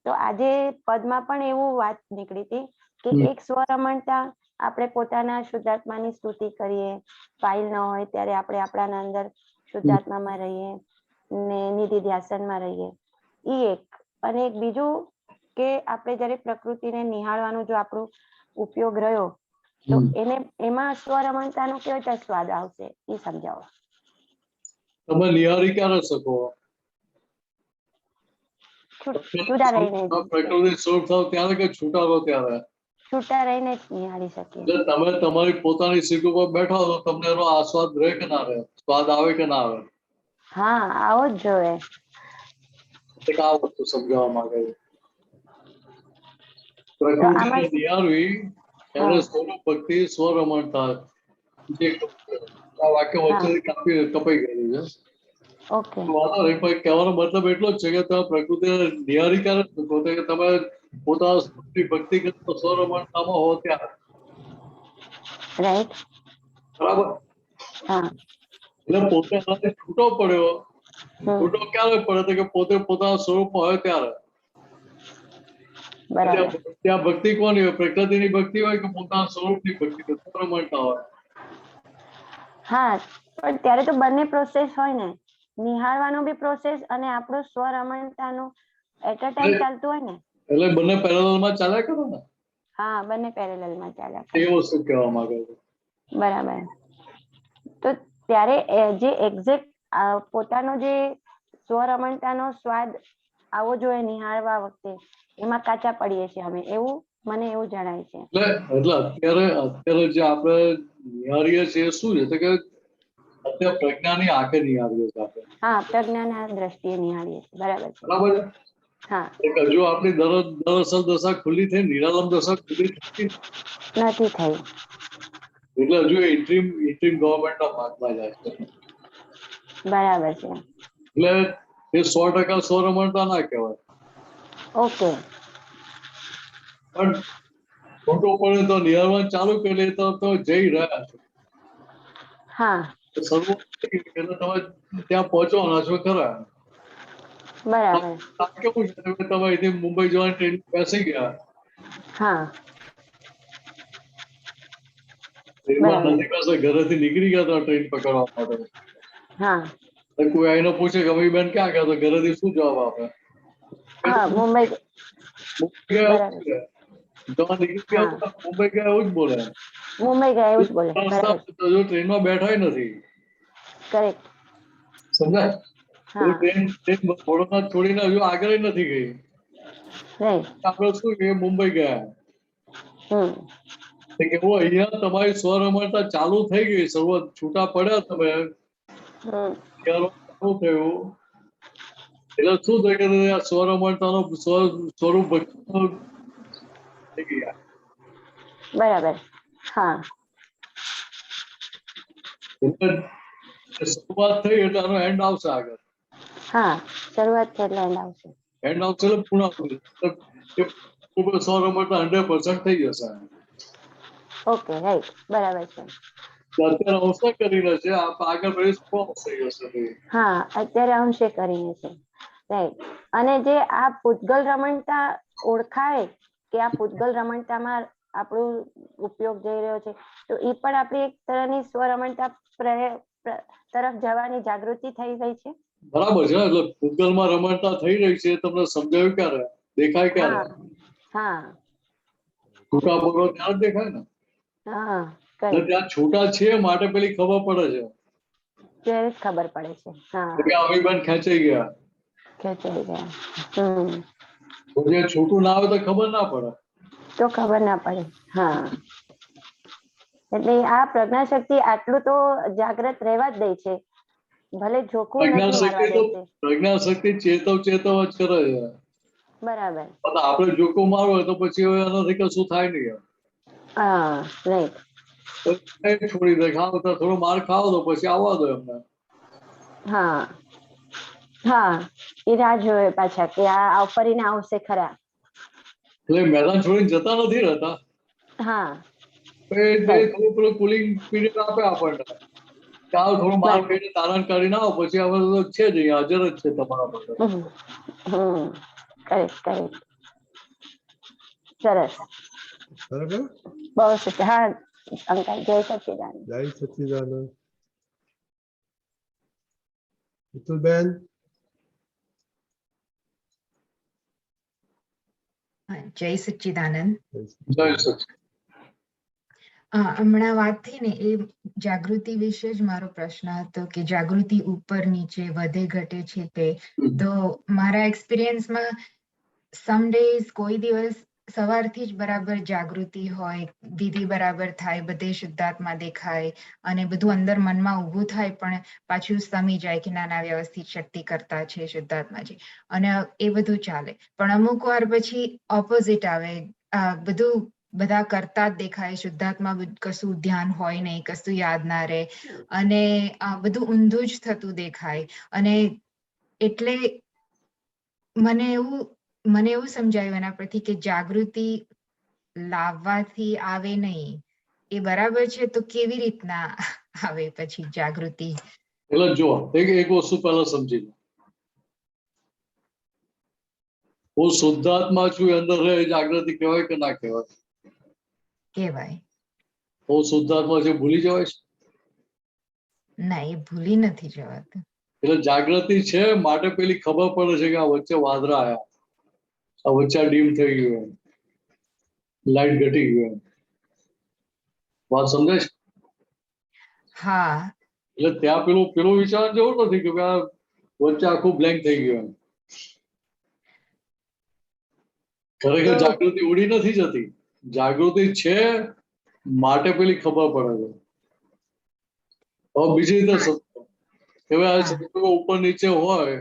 તો આજે પદમાં પણ એવું વાત નીકળી હતી કે એક સ્વરમણતા આપણે પોતાના શુદ્ધાત્માની સ્તુતિ કરીએ, ફાઇલ ન હોય ત્યારે આપણે આપણાના અંદર શુદ્ધાત્મામાં રહીએ ને નિધિ ધ્યાસનમાં રહીએ, ઈ એક. અને એક બીજું કે આપણે જયારે પ્રકૃતિને નિહાળવાનો જો આપણો ઉપયોગ રહ્યો તો એમાં સ્વરમણતાનો કેવો રીતે સ્વાદ આવશે એ સમજાવો. તમે નિહાળી ક્યારે શકો? જુદા રહીને પ્રકૃતિ સ્વરૂપ થાવ ત્યારે કે છૂટા રહો ત્યારે? છૂટા રહીને જ નિહાળી શકીએ. તમે તમારી પોતાની સીટ ઉપર બેઠા હો તો તમને એનો આસ્વાદ રહે કે ના રહે? સ્વાદ આવે કે ના આવે? હા આવો જ જોઈએ. આ વસ્તુ સમજાવવા માંગે છે. પ્રકૃતિને નિહાળવી એને સ્વરૂપ ભક્તિ સ્વરમણતા. આ વાક્ય વચ્ચે કપાઈ ગયેલું છે. ઓકે. કહેવાનો મતલબ એટલો જ છે કે તમે પ્રકૃતિને નિહાળી ક્યારે શકો કે તમે પોતાની ભક્તિ કરતા સ્વરમણતામાં હો ત્યારે. રાઈટ. બરાબર. એટલે પોતે છૂટો પડ્યો. છૂટો ક્યારે પડે કે પોતે પોતાના સ્વરૂપમાં હોય ત્યારે. ત્યાં ભક્તિ કોની હોય? પ્રકૃતિની ભક્તિ હોય કે પોતાના સ્વરૂપની ભક્તિ સ્વરમણતા હોય? હા પણ ત્યારે તો બંને પ્રોસેસ હોય ને, નિહાળવાનો બી પ્રોસેસ અને આપણું સ્વરમણતાનું એટ અ ટાઈમ ચાલતું હોય ને. એટલે બંને પેરેલલમાં ચાલ્યા કરો ને? હા બંને પેરેલલમાં ચાલ્યા કરે. એ વસ્તુ કહેવા માંગે છે. બરાબર. તો ત્યારે જે એક્ઝેક્ટ પોતાનો જે સ્વરમણતાનો સ્વાદ આવો જોઈએ નિહાળવા વખતે, એમાં કાચા પડીએ છીએ અમે, એવું મને એવું જણાય છે. એટલે અત્યારે જે આપણે નિહાળીએ છીએ શું છે કે અત્યારે પ્રજ્ઞાની આંખે નિહાળીએ છીએ આપણે. હા પ્રજ્ઞાના દ્રષ્ટિએ નિહાળીએ છીએ. બરાબર છે. બરાબર છે. હા. હજુ આપણી દરઅસલ દશા ખુલ્લી થઈ, નિરાલમ દશા ખુલ્લી નથી થઈ. એટલે હજુ ઇન્ટ્રીમ ગવર્નમેન્ટના ભાગમાં જાય છે. બરાબર છે. એટલે એ 100% સ્વરમણતા ના કહેવાય. ઓકે. પણ ખોટું પડે તો નિહાળવાનું ચાલુ કરી તો જઈ રહ્યા છે. હા. શરૂઆત એટલે તમે ત્યાં પહોંચવાના છો ખરા. બરાબર. કેવું છે તમે અહીંથી મુંબઈ જવાની ટ્રેન બેસી ગયા. હા. નજીક પાસે ઘરેથી નીકળી ગયા હતા ટ્રેન પકડવા માટે. હા. કોઈ આઈને પૂછે કે અમીબેન ક્યાં ગયા? તો ઘરેથી શું જવાબ આપે? હા મુંબઈ ગયા. નીકળી ગયા મુંબઈ ગયા એવું જ બોલે. મુંબઈ ગયા એવું જ બોલે. ટ્રેનમાં બેઠા નથી. કરેક્ટ. સમજાય? ટ્રેન વડોદરા છોડીને હજુ આગળ નથી ગઈ. આપણે શું કે મુંબઈ ગયા. કે હું અહીંયા તમારી સ્વરમણતા ચાલુ થઈ ગઈ, શરૂઆત છૂટા પડ્યા તમે ત્યાર શું થયું, એટલે શું થયું કે આ સ્વરમણતાનો સ્વરૂપ ભક્તિનો થઈ ગયા. બરાબર. હા, એટલે શરૂઆત થઈ એટલે આનો એન્ડ આવશે આગળ. હા, શરૂઆત છે એટલે એન્ડ આવશે. એન્ડ આવશે એટલે પૂર્ણ સ્વરમણતા 100% થઈ જશે. ઓકે, રાઈટ, બરાબર છે. અત્યારે અવસર કરીને છે, આગળ પછી થઈ જશે. હા, અત્યારે અંશે કરીને છે, રાઈટ. અને જે આ પૂતગલ રમણતા ઓળખાય કે આ પૂતગલ રમણતામાં આપણો ઉપયોગ જઈ રહ્યો છે, તો એ પણ આપણી એક તરહની સ્વરમણતા તરફ જવાની જાગૃતિ થઈ ગઈ છે. બરાબર છે, એટલે પૂતગલમાં રમણતા થઈ રહી છે, તમને સમજાયું ક્યારે, દેખાય ક્યારે? હા, છૂટા પકડો ત્યાં જ દેખાય ને. હા, ત્યાં છૂટા છે માટે પેલી ખબર પડે છે, ત્યારે જ ખબર પડે છે. હા, કે અમીબેન ખેંચાઈ ગયા. ખેંચાઈ ગયા. જે છૂટું ના આવે તો ખબર ના પડે. તો ખબર ના પડે. હા, એટલે આ પ્રજ્ઞાશક્તિ આટલું તો જાગ્રત રહેવા જ દે છે, ભલે જોખું નથી મારવા દેતી. પ્રજ્ઞાશક્તિ ચેતવ જ કરે છે. બરાબર. આપણે જોખું મારવું હોય તો પછી એનાથી કશું થાય નહીં. હા, રાઈટ. છોડી દે, ખાવ તો થોડો માર ખાવ તો પછી આવવા દો એમને. હા, હા, એ રાહ જોવે પાછા કે આ ફરીને આવશે ખરા. એટલે મેદાન છોડીને જતા નથી રહેતા. હા, થોડું કુલિંગ પીરિયડ આપે આપણને. ચાલો થોડો માર ખાઈને તારણ કાઢીને આવો, પછી હવે તો છે જ અહીંયા હાજર જ છે તમારા માટે. કરેક્ટ. સરસ. બરાબર. બહુ સરસ. હા અંકલ, જય સચિદાનંદ. જય સચિદાનંદ. મિતુલબેન. જય સચ્ચિદાનંદ. જય સચિદાનંદ. હમણાં વાત થઈ ને એ જાગૃતિ વિશે જ મારો પ્રશ્ન હતો કે જાગૃતિ ઉપર નીચે વધે ઘટે છે તે. તો મારા એક્સપિરિયન્સમાં સમ ડેઝ કોઈ દિવસ સવારથી જ બરાબર જાગૃતિ હોય, વિધિ બરાબર થાય, બધે શુદ્ધાત્મા દેખાય અને બધું અંદર મનમાં ઊભું થાય, પણ પાછું સમી જાય કે નાના વ્યવસ્થિત શક્તિ કરતા છે, શુદ્ધાત્મા છે, અને એ બધું ચાલે. પણ અમુક વાર પછી ઓપોઝિટ આવે, બધું બધા કરતા જ દેખાય, શુદ્ધાત્મા કશું ધ્યાન હોય નહીં, કશું યાદ ના રહે, અને બધું ઊંધું જ થતું દેખાય. અને એટલે મને એવું સમજાયું એના પરથી કે જાગૃતિ લાવવાથી આવે નહીં, એ બરાબર છે. તો કેવી રીતના આવે પછી જાગૃતિ? એટલે જો એક વસ્તુ પહેલા સમજી લો, હું શુદ્ધાત્મા છું, અંદર રહે જાગૃતિ કહેવાય કે ના કહેવાય? કહેવાય. હું શુદ્ધાત્મા છે ભૂલી જવાય છે? ના, એ ભૂલી નથી જવાતું. એટલે જાગૃતિ છે માટે પેલી ખબર પડે છે કે આ વચ્ચે વાદળા આવ્યા, આ વચ્ચે ડીમ થઈ ગયું, લાઈટ ઘટી ગયું. વાત સમજાય છે? હા. એટલે ત્યાં પેલું વિચાર જેવું નથી કે આ વચ્ચે આખું બ્લેન્ક થઈ ગયું. ખરેખર જાગૃતિ ઉડી નથી જતી, જાગૃતિ છે માટે પેલી ખબર પડે છે. હવે બીજી રીતે સંજોગો ઉપર નીચે હોય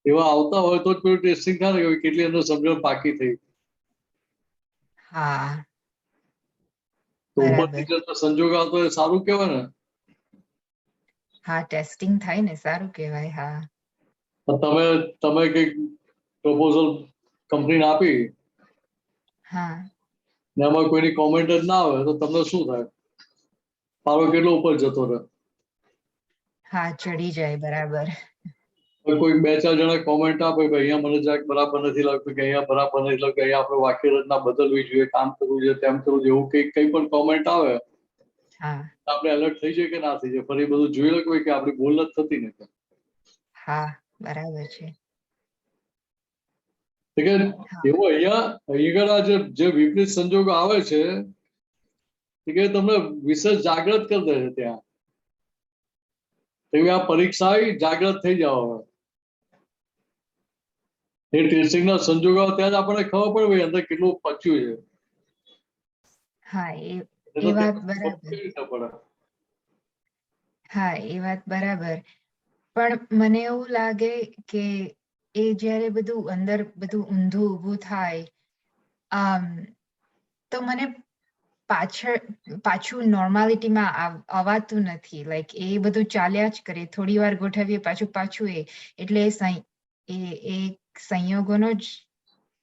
એવા આવતા હોય તો જ પેલું ટેસ્ટિંગ થાય ને કેટલી અંદર સમજણ પાકી થઈ. હા, તો ઉપર નીચે સંજોગ આવતો હોય સારું કહેવાય ને. હા, ટેસ્ટિંગ થાય ને સારું કહેવાય. હા, તમે કઈક પ્રપોઝલ કંપનીને આપી, હા, ને એમાં કોઈની કોમેન્ટ જ ના આવે તો તમને શું થાય? પારો કેટલો ઉપર જતો રહે? હા, ચડી જાય. બરાબર. કોઈ બે ચાર જણા કોમેન્ટ આપે કે અહીંયા મને જરાક બરાબર નથી લાગતું, કે અહીંયા બરાબર નથી લાગતું, અહીંયા આપણે વાક્ય રચના બદલવી જોઈએ, કામ કરવું જોઈએ, તેમ કરવું જોઈએ, એવું કઈ પણ કોમેન્ટ આવે, આપણે એલર્ટ થઈ જાય કે ના થઈ જાય? ફરી બધું જોઈ લે કે આપણી ભૂલ નથી થતી ને? હા, બરાબર છે. એવું અહીંયા જે વિપરીત સંજોગો આવે છે કે તમને વિશેષ જાગૃત કરી દે છે ત્યાં. આ પરીક્ષા આવી, જાગૃત થઈ જાઓ. એ ટેસ્ટિંગ ના સંજોગો ત્યાં જ આપણને ખબર પડે અંદર કેટલું પચ્યું છે. હા એ એટલે વાત ત્યાં બરાબર. કેવી રીતે પડે? હા એ વાત બરાબર, પણ મને એવું લાગે કે એ જ્યારે બધું અંદર બધું ઊંધું ઊભું થાય, તો મને પાછું નોર્માલિટીમાં આવવાતું નથી. લાઈક એ બધું ચાલ્યા જ કરે, થોડી વાર ગોઠવીએ પાછું એટલે એ સંયોગોનો જ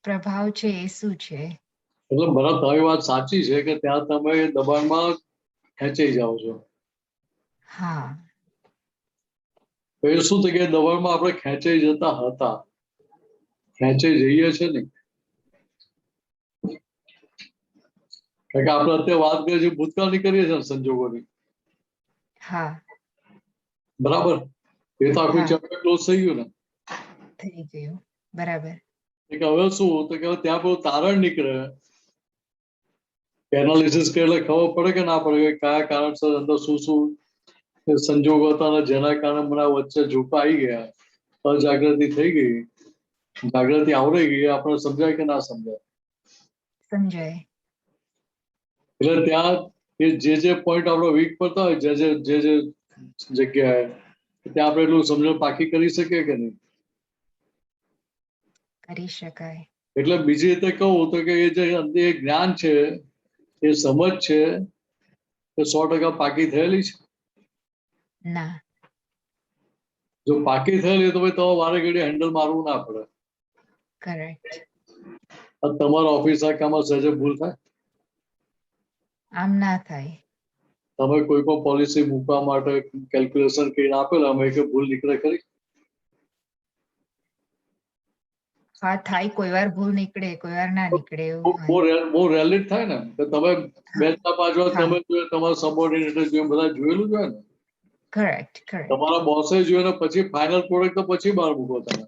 પ્રભાવ છે. એ શું છે? એટલે ભરત, તમારી વાત સાચી છે કે ત્યાં તમે દબાણમાં ખેંચાઈ જાઓ છો. હા. તો એ શું થઈ ગયા, દબાણમાં આપણે ખેંચાઈ જતા હતા, ખેંચાઈ જઈએ છે ને. કારણ કે આપણે અત્યારે વાત કરીએ છીએ ભૂતકાળની કરીએ છીએ સંજોગોની. હા. બરાબર, એ તો આખું ચેપ્ટર ક્લોઝ થઈ ગયું ને. થઈ ગયું, બરાબર. કે હવે શું તો કે ત્યાં પેલું તારણ નીકળે, એનાલિસિસ કરે એટલે ખબર પડે કે ના પડે કે કયા કારણસર અંદર શું સંજોગો હતા અને જેના કારણે મને વચ્ચે ઝોકા આવી ગયા, અજાગૃતિ થઈ ગઈ, જાગૃતિ આવડી ગઈ, આપણે સમજાય કે ના સમજાય? સમજાય. એટલે ત્યાં એ જે પોઈન્ટ આપણો વીક પડતા હોય, જે જગ્યાએ, ત્યાં આપણે એટલું સમજણ પાકી કરી શકીએ કે નહીં? કરી શકાય. એટલે બીજી રીતે કહું તો કે એ જે જ્ઞાન છે, એ સમજ છે, એ 100% પાકી થયેલી છે. ના. જો પાકી થયેલી તો ભાઈ તમારે વારે ઘડી હેન્ડલ મારવું ના પડે. કરેક્ટ. તમારા ઓફિસ કામમાં સહેજે ભૂલ થાય, આમ ના થાય. તમે કોઈ પણ પોલિસી મૂકવા માટે કેલ્ક્યુલેશન કરીને આપેલા, અમે કે ભૂલ નીકળે ખરી? હા થાય, કોઈ વાર ભૂલ નીકળે, કોઈ વાર ના નીકળે, એવું હોય. બહુ રેલી થાય ને કે તમે 2-5 વાર તમે જોયું, તમારા સબોર્ડિનેટર જોયું, બધા જોયેલું જ હોય ને. Correct, correct. તમારા બોસે જોયું ને પછી ફાઇનલ પ્રોડક્ટ તો પછી બહાર મૂકો તમે.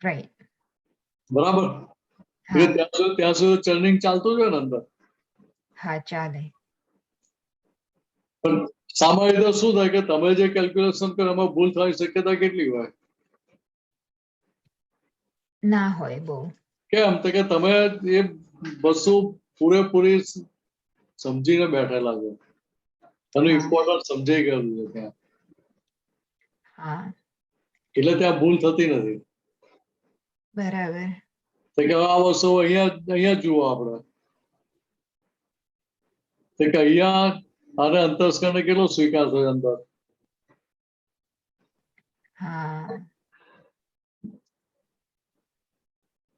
રાઈટ. બરાબર, ત્યાં સુધી ચર્નિંગ ચાલતું જ હોય ને અંદર. હા ચાલે. પણ સામાન્ય રીતે શું થાય કે તમે જે કેલ્ક્યુલેશન કરો એમાં ભૂલ થવાની શક્યતા કેટલી હોય? ના હોય બહુ. કેમ તો કે તમે એ વસ્તુ પૂરેપૂરી સમજીને બેઠેલા છો, એનું ઇમ્પોર્ટન્સ સમજાઈ ગયેલું છે ત્યાં. હા. એટલે ત્યાં ભૂલ થતી નથી. બરાબર. તો કે આ વસ્તુ અહીંયા જુઓ આપણે, તો કે અહીંયા આને અંતસ્કરણને કેટલો સ્વીકાર થયો અંદર? હા.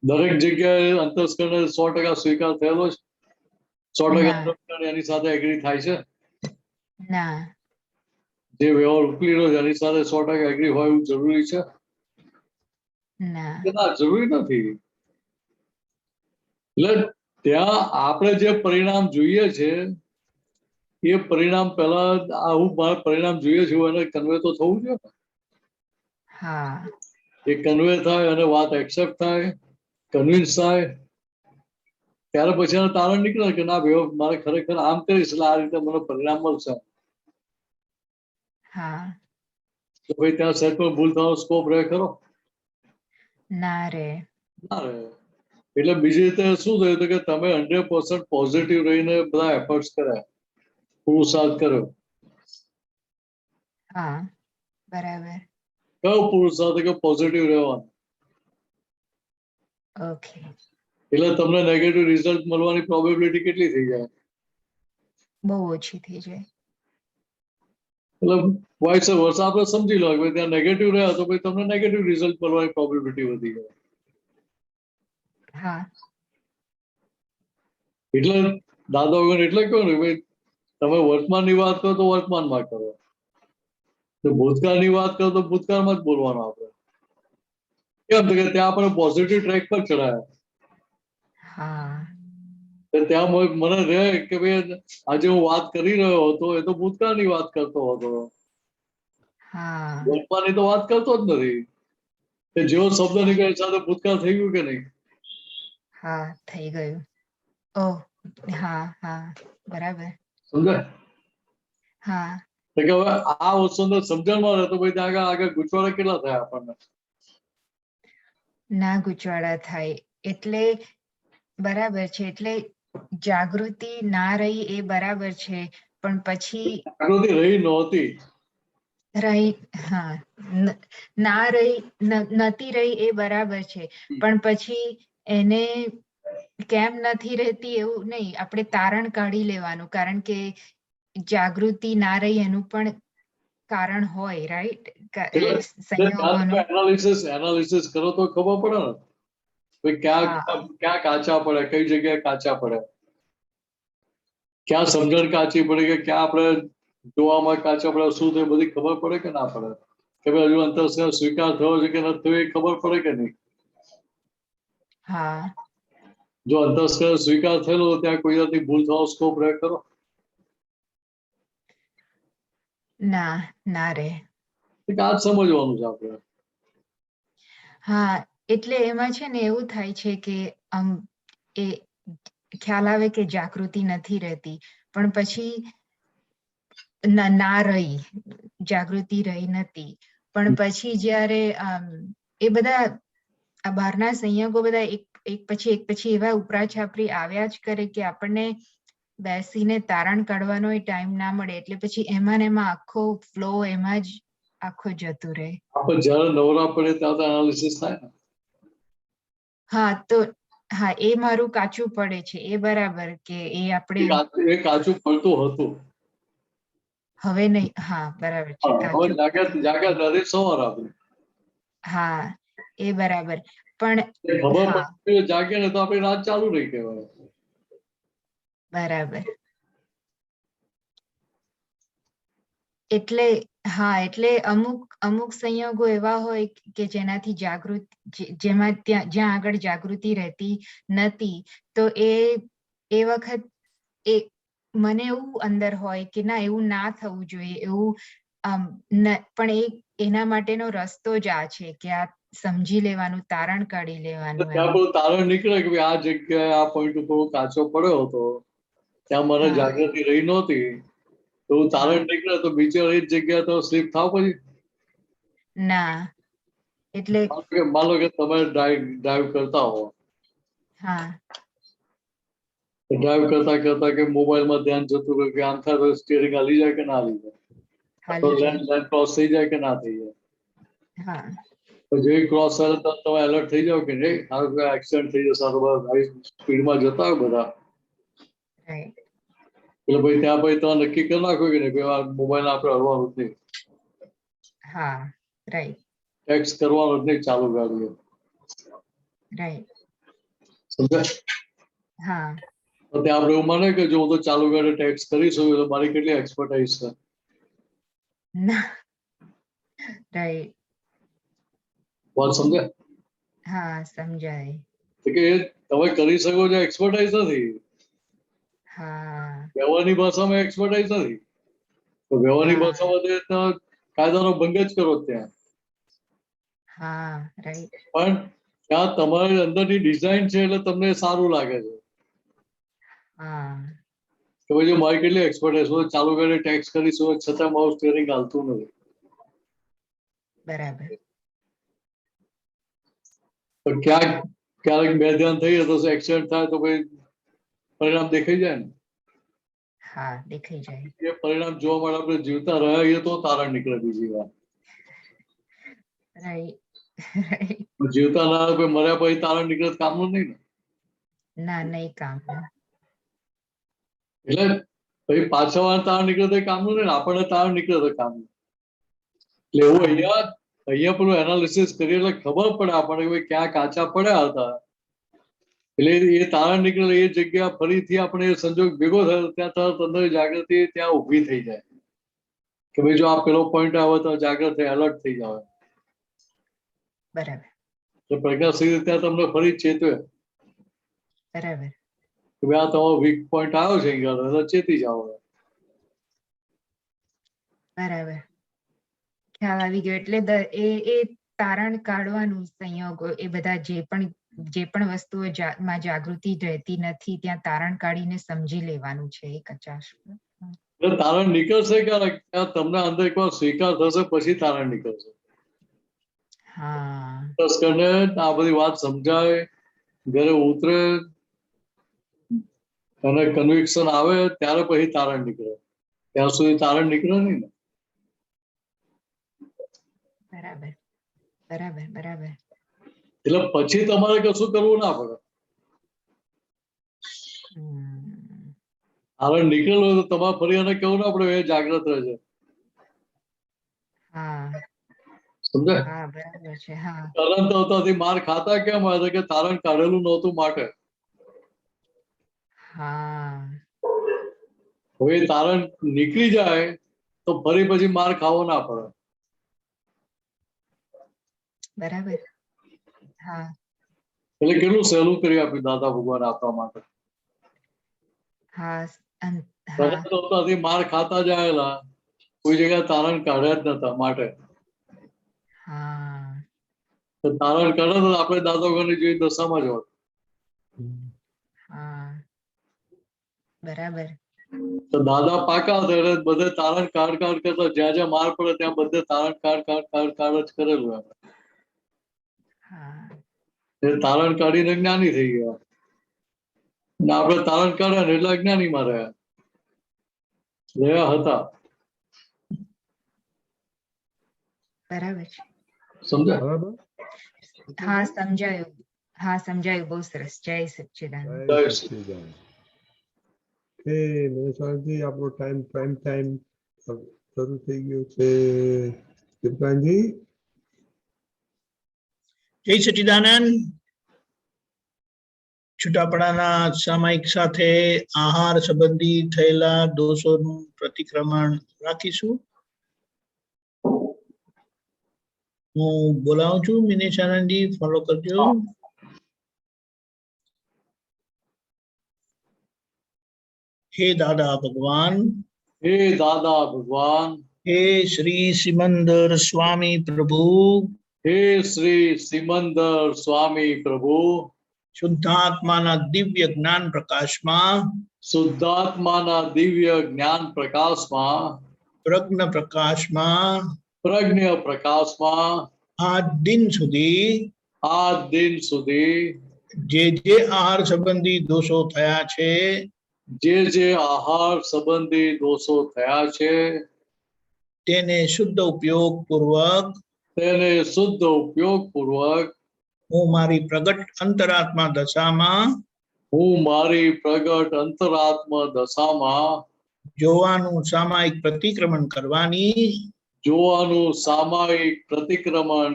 દરેક જગ્યાએ અંતસ્કરણને 100% સ્વીકાર થયેલો છે? 100% અંતસ્કરણ એની સાથે એગ્રી થાય છે? ના. જે વ્યવહાર ઉકેલી રહ્યો છે એની સાથે 100% એગ્રી હોય એવું જરૂરી છે? ના, જરૂરી નથી. એટલે ત્યાં આપણે જે પરિણામ જોઈએ છે, એ પરિણામ પહેલા આવું પરિણામ જોઈએ છે એને કન્વે તો થવું જોઈએ ને. હા. એ કન્વે થાય અને વાત એક્સેપ્ટ થાય, કન્વિન્સ થાય, ત્યારે પછી એનું તારણ નીકળે કે ના ભાઈ મારે ખરેખર આમ કરીશ એટલે આ રીતે મને પરિણામ મળશે. હા. તો ભાઈ ત્યાં સેટ પર ભૂલ થવાનો સ્કોપ રહે ખરો? ના રે. ના રહે. એટલે બીજી રીતે શું થયું કે તમે 100% પોઝિટિવ રહીને બધા એફર્ટ્સ કર્યા, પુરુષાર્થ કર્યો. હા, બરાબર. કયો પુરુષાર્થ કે પોઝિટિવ રહેવાનું? ઓકે. એટલે તમને નેગેટિવ રિઝલ્ટ મળવાની પ્રોબેબિલિટી કેટલી થઈ જાય? બહુ ઓછી થઈ જાય. એટલે વાઇસ વર્ષ આપણે સમજી લો કે ત્યાં નેગેટિવ રહ્યા તો ભાઈ તમને નેગેટિવ રિઝલ્ટ મળવાની પ્રોબેબિલિટી વધી જાય. હા. એટલે દાદા વગર એટલે કહો ને ભાઈ તમે વર્તમાનની વાત કરો તો વર્તમાનમાં કરો, ભૂતકાળની વાત કરો તો ભૂતકાળમાં જ બોલવાનું આપણે. કેમ કે ત્યાં આપણે પોઝિટિવ ટ્રેક પર ચડાયા. હા. ત્યાં મને રહે કે ભાઈ આજે હું વાત કરી રહ્યો હતો એ તો ભૂતકાળની વાત કરતો હતો, વર્તમાનની તો વાત કરતો જ નથી. જેવો શબ્દ નીકળે સાથે ભૂતકાળ થઈ ગયું કે નહીં? હા થઈ ગયું. ઓહ હા હા બરાબર. સમજાય? હા. કે હવે આ વસ્તુ સમજણમાં રહે તો ભાઈ ત્યાં આગળ ગૂંચવાડા કેટલા થયા આપણને? ના ગૂંચવાડા થાય એટલે બરાબર છે. એટલે જાગૃતિ ના રહી એ બરાબર છે, પણ પછી જાગૃતિ રહી નહોતી. રહી, હા, ના રહી, નથી રહી એ બરાબર છે, પણ પછી એને કેમ નથી રહેતી એવું નહીં, આપણે તારણ કાઢી લેવાનું, કારણ કે જાગૃતિ ના રહી એનું પણ કારણ હોય, રાઈટ? સંયોગોનું. એનાલિસિસ કરો તો ખબર પડે ને ભાઈ ક્યાં કાચા પડે, કઈ જગ્યાએ કાચા પડે, ક્યાં સમજણ કાચી પડે, કે ક્યાં આપણે જોવામાં કાચા પડે, શું થયું, બધી ખબર પડે કે ના પડે, કે ભાઈ હજુ અંતરસ્ત્રાવ સ્વીકાર થયો છે કે નથી થયો એ ખબર પડે કે નહીં. હા, જો અંતરસ્ત્રાવ સ્વીકાર થયેલો ત્યાં કોઈ જાતની ભૂલ થવાનો સ્કોપ રહે ખરો? ના રે. આ જ સમજવાનું છે આપણે. હા, એટલે એમાં છે ને એવું થાય છે કે એ ખ્યાલ આવે કે જાગૃતિ નથી રહેતી, પણ પછી ના રહી, જાગૃતિ રહી નથી, પણ પછી જ્યારે એ બધા આ બહારના સંયોગો બધા એક પછી એવા ઉપરા છાપરી આવ્યા જ કરે કે આપણને બેસીને તારણ કાઢવાનો ટાઈમ ના મળે, એટલે પછી એમાં ને એમાં આખો ફ્લો એમાં જ આખો જતું રહે. આપણે જ્યારે નવરા પડે ત્યાં તો એનાલિસિસ થાય ને. હા, તો હા, એ મારું કાચું પડે છે, એ બરાબર, કે એ આપણે એ કાચું પડતું હતું. હવે નહીં. હા, બરાબર છે. હવે જાગ્યા દરેક સવાર આપણે. હા, એ બરાબર, પણ ખબર પડતી જાગે ને તો આપણી રાત ચાલુ રહી કહેવાય. બરાબર. એટલે હા, એટલે અમુક સંયોગો એવા હોય કે જેનાથી જ્યાં આગળ જાગૃતિ રહેતી નથી, તો એ વખત એ મને એવું અંદર હોય કે ના, એવું ના થવું જોઈએ, એવું પણ એના માટેનો રસ્તો જ આ છે કે આ સમજી લેવાનું, તારણ કાઢી લેવાનું. ત્યાં બધું તારણ નીકળે કે આ જગ્યાએ આ પોઈન્ટ ઉપર કાચો પડ્યો હતો, ત્યાં મને જાગૃતિ રહી નહોતી, તો તારણ નીકળે તો બીજા એ જગ્યા તો સ્લીપ થાવ પછી ના. એટલે માનો કે તમે ડ્રાઈવ કરતા હો, હા, ડ્રાઈવ કરતા કરતા કે મોબાઈલમાં ધ્યાન જતું રહે કે આમ થાય તો સ્ટીયરિંગ હાલી જાય કે ના હાલી જાય, તો લાઈન ક્રોસ થઈ જાય કે ના થઈ જાય. હા, જે ક્રોસ કરે તો તમે એલર્ટ થઈ જાવ કે નહીં, સારું કોઈ એક્સિડન્ટ થઈ જશે, હાઈ સ્પીડમાં જતા હોય બધા, એટલે ભાઈ ત્યાં ભાઈ તમે નક્કી કરી નાખો કે નહીં, મોબાઈલ આપણે હરવાનું જ નહીં. હા, રાઈટ. ટેક્સ કરવાનું જ નહીં ચાલુ ગાડીએ. રાઈટ. સમજાય? હા. તો ત્યાં આપણે એવું માને કે જો હું તો ચાલુ ગાડી ટેક્સ કરીશું તો મારી કેટલી એક્સપર્ટાઇઝ છે. રાઈટ. વાત સમજાય? હા, સમજાય. કે તમે કરી શકો છો, એક્સપર્ટાઇઝ નથી. હા. વ્યવહારની ભાષામાં એક્સપર્ટાઇઝ નથી, તો વ્યવહારની ભાષામાં કાયદાનો ભંગ જ કરો ત્યાં. હા, રાઈટ. પણ ત્યાં તમારી અંદરની ડિઝાઇન છે એટલે તમને સારું લાગે છે. હા. કે ભાઈ જો મારી કેટલી એક્સપર્ટાઇઝ હોય, ચાલુ ગાડી ટેક્સ કરીશું છતાં મારું સ્ટીયરિંગ હાલતું નથી. બરાબર. પણ ક્યારેક બે ધ્યાન થઈ જાય તો એક્સિડન્ટ થાય તો ભાઈ પરિણામ દેખાઈ જાય ને. હા, દેખાઈ જાય. એ પરિણામ જોવા માટે આપણે જીવતા રહ્યા તો તારણ નીકળે બીજી વાર. રાઈટ. જીવતા ના કોઈ મર્યા પછી તારણ નીકળે કામનું નહીં ને. ના, નહીં કામનું. એટલે પછી પાછા વાર તારણ નીકળે તો કામનું નહીં ને, આપણને તારણ નીકળે તો કામનું. એટલે એવું અહીંયા પેલું એનાલિસિસ કરીએ એટલે ખબર પડે આપણને કે ક્યાં કાચા પડ્યા હતા, એટલે એ તારણ નીકળે એ જગ્યા ફરીથી આપણે સંજોગ ભેગો થયો ત્યાં તરત અંદર જાગૃતિ ત્યાં ઊભી થઈ જાય કે ભાઈ જો આ પેલો પોઈન્ટ આવે તો જાગૃત એલર્ટ થઈ જાવ. બરાબર. તો પ્રજ્ઞાસિંહ ત્યાં તમને ફરી ચેતવે. બરાબર. કે ભાઈ આ તમારો વીક પોઈન્ટ આવ્યો છે અહીંયા તો ચેતી જાઓ. બરાબર, ખ્યાલ આવી ગયો. એટલે એ તારણ કાઢવાનું સંયોગો, એ બધા જે પણ વસ્તુઓ માં જાગૃતિ રહેતી નથી ત્યાં તારણ કાઢીને સમજી લેવાનું છે એ કચાશ. તારણ નીકળશે ક્યારે? તમને અંદર એકવાર સ્વીકાર થશે પછી તારણ નીકળશે. હા. આ બધી વાત સમજાય, ઘરે ઉતરે, અને કન્વિક્શન આવે ત્યારે પછી તારણ નીકળે, ત્યાં સુધી તારણ નીકળે નહીં ને. બરાબર બરાબર બરાબર. એટલે પછી તમારે કશું કરવું ના પડે. તારણ નીકળેલું હોય તો તમારે ફરી એને કેવું ના પડે, એ જાગ્રત રહે છે. હા સમજાય? હા બરાબર છે. હા તારણ આવતાથી માર ખાતા કેમ હોય છે કે તારણ કાઢેલું નહોતું માટે. હા હવે તારણ નીકળી જાય તો ફરી પછી માર ખાવો ના પડે. બરાબર. હા એટલે કેટલું સહેલું કરી આપ્યું દાદા ભગવાન આપવા માટે. હા હા તારણ આવતાથી માર ખાતા જાયેલા, કોઈ જગ્યાએ તારણ કાઢ્યા જ નતા માટે. હા તો તારણ કાઢે તો આપણે દાદા ભગવાનની જેવી દશામાં જ હોત. હા બરાબર. તો દાદા પાકા હતા એટલે બધે તારણ કાઢ કરતા, જ્યાં જ્યાં માર પડે ત્યાં બધે તારણ કાઢ જ કરેલું એમ. એ તારણ કાઢીને જ્ઞાની થઈ ગયા. ને આપણે તારણ કાઢ્યા ને એટલે અજ્ઞાનીમાં રહ્યા. રહ્યા હતા. બરાબર છે. સમજાય? હા સમજાયું. હા સમજાયું. બહુ સરસ. જય સચ્ચિદાનંદ. જય સચ્ચિદાનંદ. મેષાજી આપણો પ્રાઇમ ટાઈમ શરૂ થઈ ગયો છે. કીર્તનજી. જય સચ્ચિદાનંદ. છૂટાપડાના સામાયિક સાથે આહાર સંબંધી થયેલા દોષોનું પ્રતિક્રમણ રાખીશું. હું બોલાવું છું. મિનેશ આનંદજી ફોલો કરજો. हे दादा भगवान, हे दादा भगवान, हे श्री सिमंदर स्वामी प्रभु, हे श्री सिमंदर स्वामी प्रभु, શુદ્ધાત્માના દિવ્ય જ્ઞાન પ્રકાશમાં, શુદ્ધાત્માના દિવ્ય જ્ઞાન પ્રકાશમાં, પ્રજ્ઞ પ્રકાશમાં, પ્રજ્ઞ પ્રકાશમાં આજ દિન સુધી જે આહાર સંબંધી દોષો થયા છે, જે આહાર સંબંધી દોષો થયા છે તેને શુદ્ધ ઉપયોગ પૂર્વક હું મારી પ્રગટ અંતરાત્મા દશામાં જોવાનું સામાયિક પ્રતિક્રમણ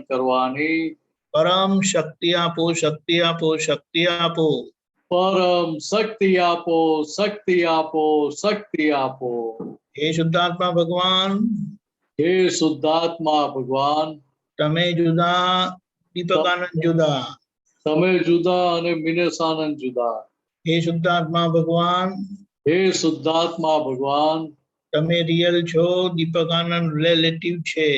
કરવાની પરમ શક્તિ આપો, શક્તિ આપો, શક્તિ આપો. પરમ શક્તિ આપો, શક્તિ આપો, શક્તિ આપો. હે શુદ્ધાત્મા ભગવાન, હે શુદ્ધાત્મા ભગવાન, તમે જુદા, દીપકાનંદ જુદા, તમે જુદા અને મિનેશાનંદ જુદા. હે શુદ્ધાત્મા ભગવાન, હે શુદ્ધાત્મા ભગવાન, તમે રિયલ છો, દીપકાનંદ રિલેટિવ છે.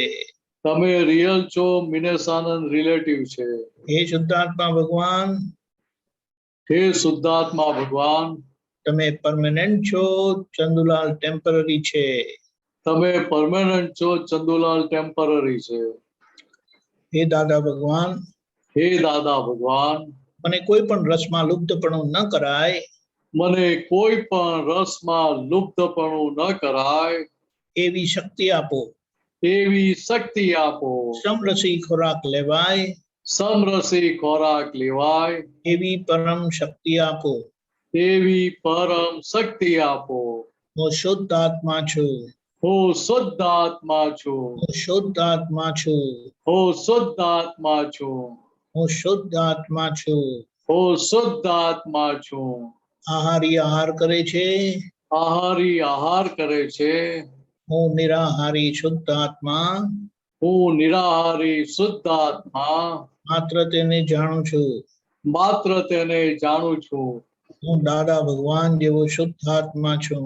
તમે રિયલ છો, મિનેશાનંદ રિલેટિવ છે. હે શુદ્ધાત્મા ભગવાન, હે શુદ્ધાત્મા ભગવાન, તમે પરમેનન્ટ છો, ચંદુલાલ ટેમ્પરરી છે. તમે પરમેનન્ટ છો, ચંદુલાલ ટેમ્પરરી છે. હે દાદા ભગવાન, હે દાદા ભગવાન, મને કોઈ પણ રસમાં લુપ્તપણું ન કરાય, મને કોઈ પણ રસમાં લુપ્તપણું ન કરાય એવી શક્તિ આપો, એવી શક્તિ આપો. સમરસી ખોરાક લેવાય, સમરસી ખોરાક લેવાય એવી પરમ શક્તિ આપો, એવી પરમ શક્તિ આપો. હું શુદ્ધ આત્મા છું, હું શુદ્ધ આત્મા છું, હું શુદ્ધ આત્મા છું, હું શુદ્ધ આત્મા છું, હું શુદ્ધ આત્મા છું, હું શુદ્ધ આત્મા છું. આહારી આહાર કરે છે, આહારી આહાર કરે છે. હું નિરાહારી શુદ્ધ આત્મા, હું નિરાહારી શુદ્ધ આત્મા માત્ર તેને જાણું છું, માત્ર તેને જાણું છું. હું દાદા ભગવાન જેવો શુદ્ધ આત્મા છું,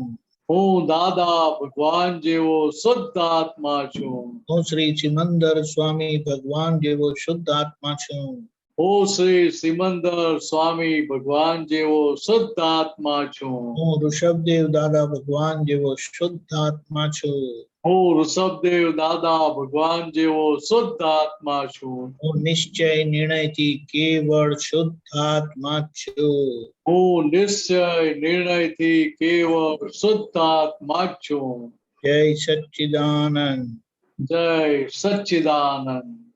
હું દાદા ભગવાન જેવો શુદ્ધ આત્મા છું. હું શ્રી સિમંદર સ્વામી ભગવાન જેવો શુદ્ધ આત્મા છું. હું શ્રી સિમંદર સ્વામી ભગવાન જેવો શુદ્ધ આત્મા છું. હું ઋષભદેવ દાદા ભગવાન જેવો શુદ્ધ આત્મા છું. હું ઋષભદેવ દાદા ભગવાન જેવો શુદ્ધ આત્મા છું. હું નિશ્ચય નિર્ણયથી કેવળ શુદ્ધ આત્મા છું. હું નિશ્ચય નિર્ણયથી કેવળ શુદ્ધ આત્મા છું. જય સચ્ચિદાનંદ. જય સચ્ચિદાનંદ.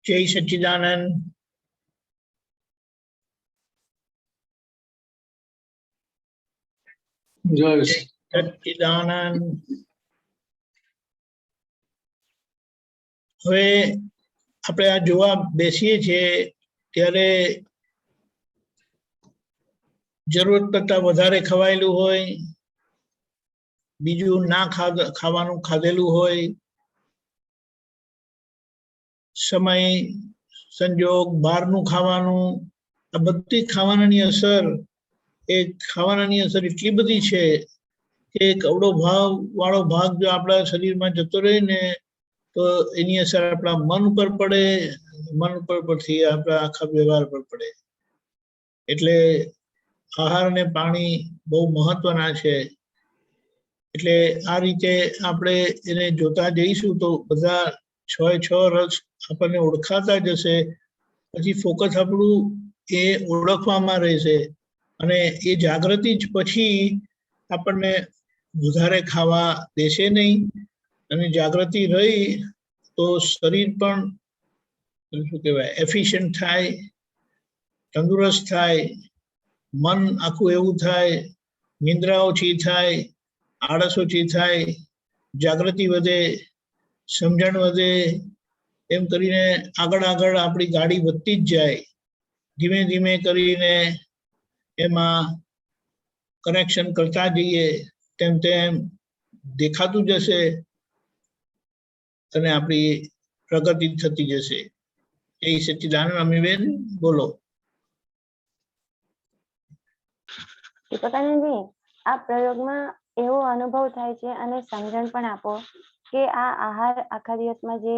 जय सच्चिदानंद। जय सच्चिदानंद। હવે આપણે આ જોવા બેસીએ છીએ ત્યારે જરૂરત કરતા વધારે ખવાયેલું હોય, બીજું ના ખાવાનું ખાધેલું હોય, સમય સંજોગ બહારનું ખાવાનું, આ બધી ખાવાનાની અસર એટલી બધી છે કે કવડો વાળો ભાગ જો આપણા શરીરમાં જતો રહે ને તો એની અસર આપણા મન ઉપર પડે, મન ઉપર પરથી આપણા આખા વ્યવહાર પર પડે. એટલે આહાર અને પાણી બહુ મહત્વના છે. એટલે આ રીતે આપણે એને જોતા જઈશું તો બધા 6 રસ આપણને ઓળખાતા જશે. પછી ફોકસ આપણું એ ઓળખવામાં રહેશે અને એ જાગૃતિ જ પછી આપણને વધારે ખાવા દેશે નહીં. અને જાગૃતિ રહી તો શરીર પણ શું કહેવાય એફિશિયન્ટ થાય, તંદુરસ્ત થાય, મન આખું એવું થાય, નિંદ્રા ઓછી થાય, આળસ ઓછી થાય, જાગૃતિ વધે, સમજણ વધે, એમ કરીને આગળ આગળ આપણી ગાડી વધતી જ જાય. ધીમે ધીમે કરીને એમાં કનેક્શન કરતા જઈએ તેમ તેમ દેખાતું જશે અને આપણી પ્રગતિ થતી જશે. એ સચ્ચિદાનંદ અમીબેન બોલો. દીપકાનંદજી, આ પ્રયોગમાં એવો અનુભવ થાય છે અને સમજણ પણ આપો કે આ આહાર આખા દિવસમાં જે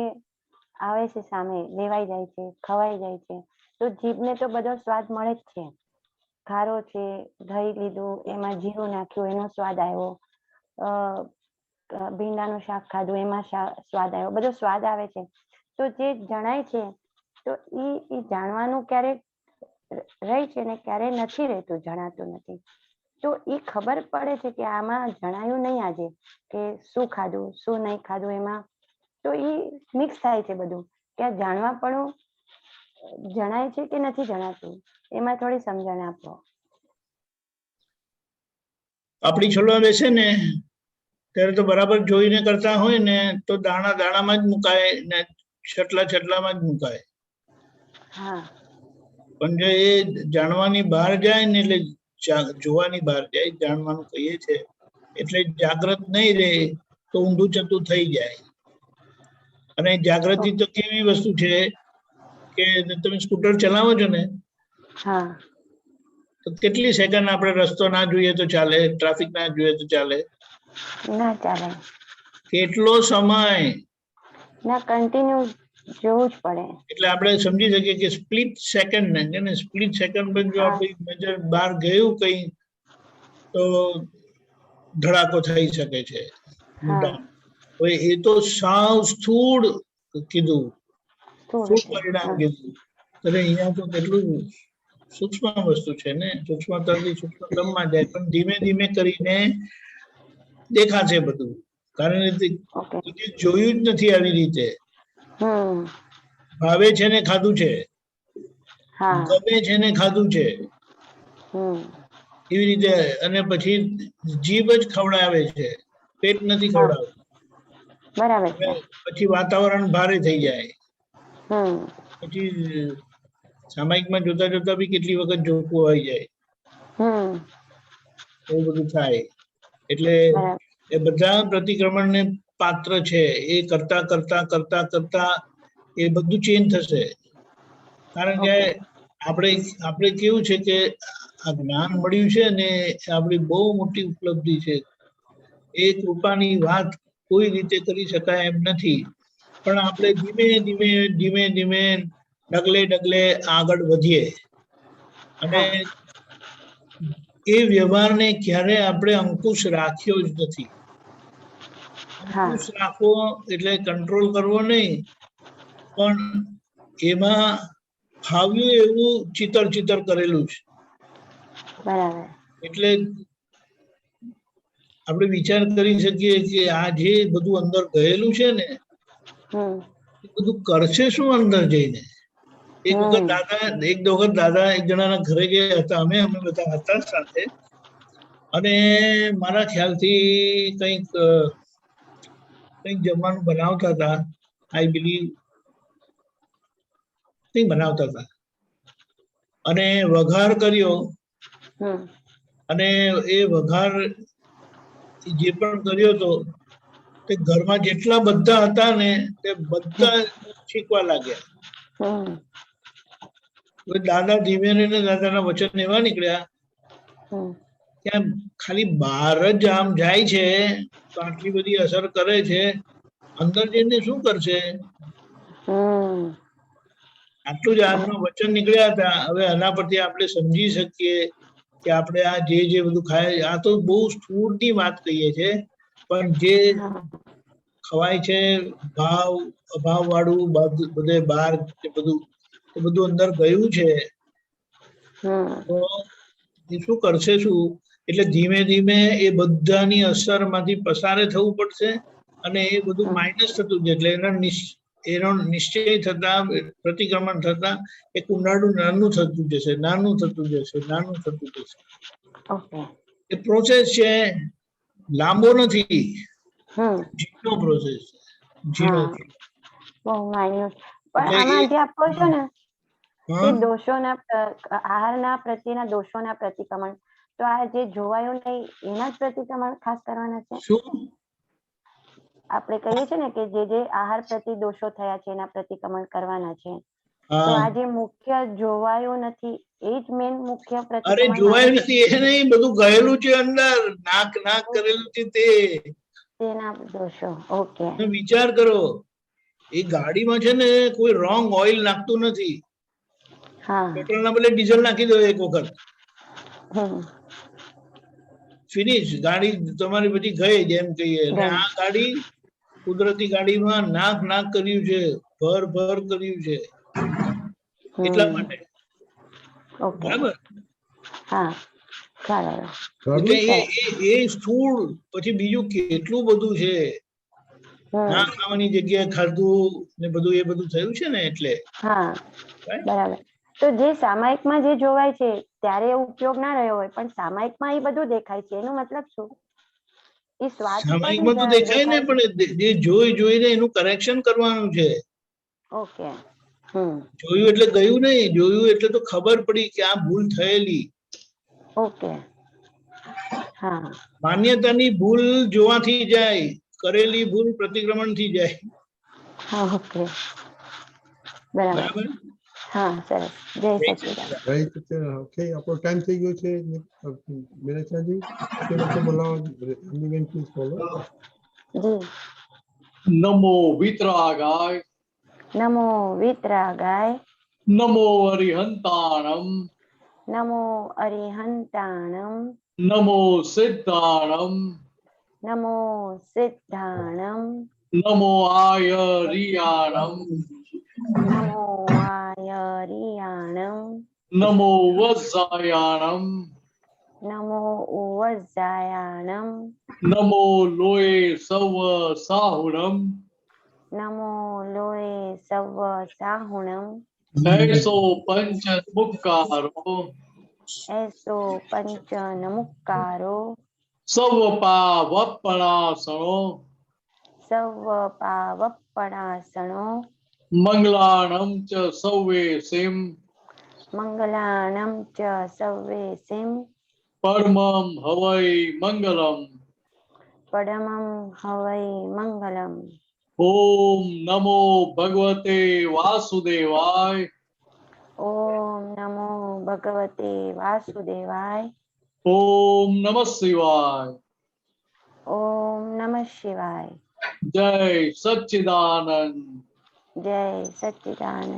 આવે છે સામે લેવાઈ જાય છે, ખવાઈ જાય છે, તો જીભને તો બધો સ્વાદ મળે જ છે. ખારો છે, દહીં લીધું, એમાં જીરું નાખ્યું, એનો સ્વાદ આવ્યો, ભીંડાનું શાક ખાધું, એમાં સ્વાદ આવ્યો, બધો સ્વાદ આવે છે. તો જે જણાય છે તો એ જાણવાનું ક્યારે રહે છે ને ક્યારે નથી રહેતું, જણાતું નથી. તો એ ખબર પડે છે કે આમાં જણાયું નહીં આજે કે શું ખાધું શું નહીં ખાધું એમાં. તો એ મિક્સ થાય છે બધું, કે આ જાણવા પણ જણાય છે કે નથી જણાતું, એમાં થોડી સમજણ આપો. આપણી છોડવા બેસે ને ત્યારે તો બરાબર જોઈને કરતા હોય ને તો દાણા દાણામાં જ મુકાય ને છટલા છટલામાં જ મુકાય. પણ જો એ જાણવાની બહાર જાય ને એટલે જોવાની બહાર જાય, જાણવાનું કહીએ છે, એટલે જાગ્રત નહીં રહે તો ઊંધું ચતું થઈ જાય. અને જાગૃતિ તો કેવી વસ્તુ છે કે તમે સ્કૂટર ચલાવો છો ને તો કેટલી સેકન્ડ આપણે રસ્તો ના જોઈએ તો ચાલે, ટ્રાફિક ના જોઈએ તો ચાલે? ના ચાલે. કેટલો સમય ના કન્ટિન્યુ જોવું જ પડે. એટલે આપણે સમજી શકીએ કે સ્પ્લિટ સેકન્ડ ને સ્પ્લિટ સેકન્ડ પર જો આપણી નજર બહાર ગયું કઈ તો ધડાકો થઈ શકે છે. હવે એ તો સાવ સ્થૂળ કીધું, સ્થૂળ પરિણામ કીધું. એટલે અહીંયા તો કેટલું સૂક્ષ્મ વસ્તુ છે ને, સૂક્ષ્મતરથી સૂક્ષ્મતમમાં જાય, પણ ધીમે ધીમે કરીને દેખાશે બધું. કારણ કે જોયું જ નથી આવી રીતે. ભાવે છે ને ખાધું છે, ગમે છે ને ખાધું છે, એવી રીતે. અને પછી જીભ જ ખવડાવે છે, પેટ નથી ખવડાવતું. બરાબર. પછી વાતાવરણ ભારે થઈ જાય. પછી સામાયિકમાં જોતા જોતા બી કેટલી વખત જોખવું આવી જાય, એવું બધું થાય. એટલે એ બધા પ્રતિક્રમણ ને પાત્ર છે. એ કરતા કરતા કરતા કરતા એ બધું ચેન્જ થશે. કારણ કે આપણે કેવું છે કે આ જ્ઞાન મળ્યું છે ને આપણી બહુ મોટી ઉપલબ્ધિ છે. એ કૃપાની વાત કોઈ રીતે કરી શકાય એમ નથી. પણ આપણે ધીમે ધીમે ધીમે ધીમે ડગલે ડગલે આગળ વધીએ અને એ વ્યવહારને ક્યારે આપણે અંકુશ રાખ્યો જ નથી. અંકુશ રાખવો એટલે કંટ્રોલ કરવો નહીં, પણ એમાં ફાવ્યું એવું ચિતર ચિતર કરેલું છે. એટલે આપણે વિચાર કરી શકીએ કે આ જે બધું અંદર ગયેલું છે ને એ બધું કરશે શું અંદર જઈને. એક વખત દાદા એક જણાના ઘરે ગયા હતા, અમે બધા હતા સાથે, અને મારા ખ્યાલથી કંઈક જમવાનું બનાવતા હતા, આઈ બિલીવ કંઈક બનાવતા હતા, અને વઘાર કર્યો. અને એ વઘાર જે પણ કર્યો હતો તે ઘરમાં જેટલા બધા હતા ને તે બધા શીખવા લાગ્યા. દાદા ધીમે રહીને દાદાના વચન એવા નીકળ્યા કે ખાલી બહાર જ આમ જાય છે તો આટલી બધી અસર કરે છે, અંદર જઈને શું કરશે? આટલું જ આજનું વચન નીકળ્યા હતા. હવે આના પરથી આપણે સમજી શકીએ કે આપણે આ જે બધું ખાય, આ તો બહુ સ્થૂળની વાત કહીએ છે, પણ જે ખવાય છે ભાવ અભાવ વાળું બધે બહાર બધું અંદર ગયું છે, તો એ શું કરશે શું? એટલે ધીમે ધીમે એ બધાની અસર માંથી પસારે થવું પડશે અને એ બધું માઇનસ થતું છે. એટલે એનો નિશ્ચય થતા, પ્રતિક્રમણ થતા એ કુંડાળું નાનું થતું જશે, નાનું થતું જશે, નાનું થતું જશે. એ પ્રોસેસ છે. લાંબો નથી, હમ ઝીણો પ્રોસેસ, ઝીણો. બહુ માઇન્યુટ. પણ એટલે આમાં એ- જે આપો છો ને હા તે દોષોના આહારના પ્રત્યેના દોષોના પ્રતિક્રમણ, તો આ જે જોવાયું નહીં એના જ પ્રતિક્રમણ ખાસ કરવાના છે. શું આપણે કહીએ છીએ ને કે જે આહાર પ્રતિ દોષો થયા છે એના પ્રતિક્રમણ કરવાના છે. તો હા આ જે મુખ્ય જોવાયું નથી એ જ મેન મુખ્ય અરે પ્રતિક્રમણ જોવાયું માનો નથી એ નહીં, બધું ગયેલું છે અંદર, નાક કરેલું છે તે. તેના દોષો. ઓકે. તમે વિચાર કરો, એ ગાડીમાં છે ને કોઈ રોંગ ઓઇલ નાખતું નથી, હા. પેટ્રોલ ના બદલે ડીઝલ નાખી દો એક વખત, હમ. ફિનિશ, ગાડી તમારી બધી ગઈ જેમ કહીએ. અને ગઈ. આ ગાડી કુદરતી ગાડીમાં નાક કર્યું છે, ભર કર્યું છે, એટલા માટે. ઓકે. બરાબર. હા ખ્યાલ આવ્યો. એટલે એ સ્થૂળ પછી બીજું કેટલું બધું છે. ના ખાવાની જગ્યાએ ખાધું ને બધું એ બધું થયું છે ને એટલે. હા બરાબર. તો જે સામાયિકમાં જે જોવાય છે ત્યારે એ ઉપયોગ ના રહ્યો હોય, પણ સામાયિકમાં એ બધું દેખાય છે, એનો મતલબ શું? એ સ્વાદ પર સામાયિકમાં તો દેખાય ને, પણ જે જોઈને એનું કરેક્શન કરવાનું છે. ઓકે. જોયું એટલે ગયું નહીં, જોયું એટલે તો ખબર પડી કે આ ભૂલ થયેલી. ઓકે. હા. માન્યતાની ભૂલ જોવાથી જાય, કરેલી ભૂલ પ્રતિક્રમણ થી જાય. હા ઓકે બરાબર. હા સરસ. જય સચિદાનંદ. Right, okay, આપણો ટાઈમ થઈ ગયો છે. મેનેજાજી તે લોકો બોલાવો. બેન પ્લીઝ બોલો. જી. નમો વિતરાગાય. નમો વિતરાગાય. નમો અરિહંતાણમ. નમો અરિહંતાણમ. નમો સિદ્ધાણમ. નમો સિદ્ધાણમ. નમો આયરિયાણમ. નમો આયરિયાણમ. નમો વજ્જાયાણમ. નમો ઉવજ્જાયાણમ. નમો લોય સવ સાહુણમ. નમો લોય સવ સાહુણમ. એસો પંચ મુક્કારો. એસો પંચ નમુક્કારો. સવ પાવપણાસણો. સવ પાવપણાસણો. મંગલાણમ ચ સૌવે સિમ. મંગલાણમ ચ સર્વે સિમ. પરમમ હવૈ મંગલમ. પરમં હવૈ મંગલમ. ઓમ નમો ભગવતે વાસુદેવાય. ઓમ નમો ભગવતે વાસુદેવાય. ઓમ નમઃ શિવાય. ઓમ નમઃ શિવાય. જય સચ્ચિદાનંદ. જય સચ્ચિદાનંદ.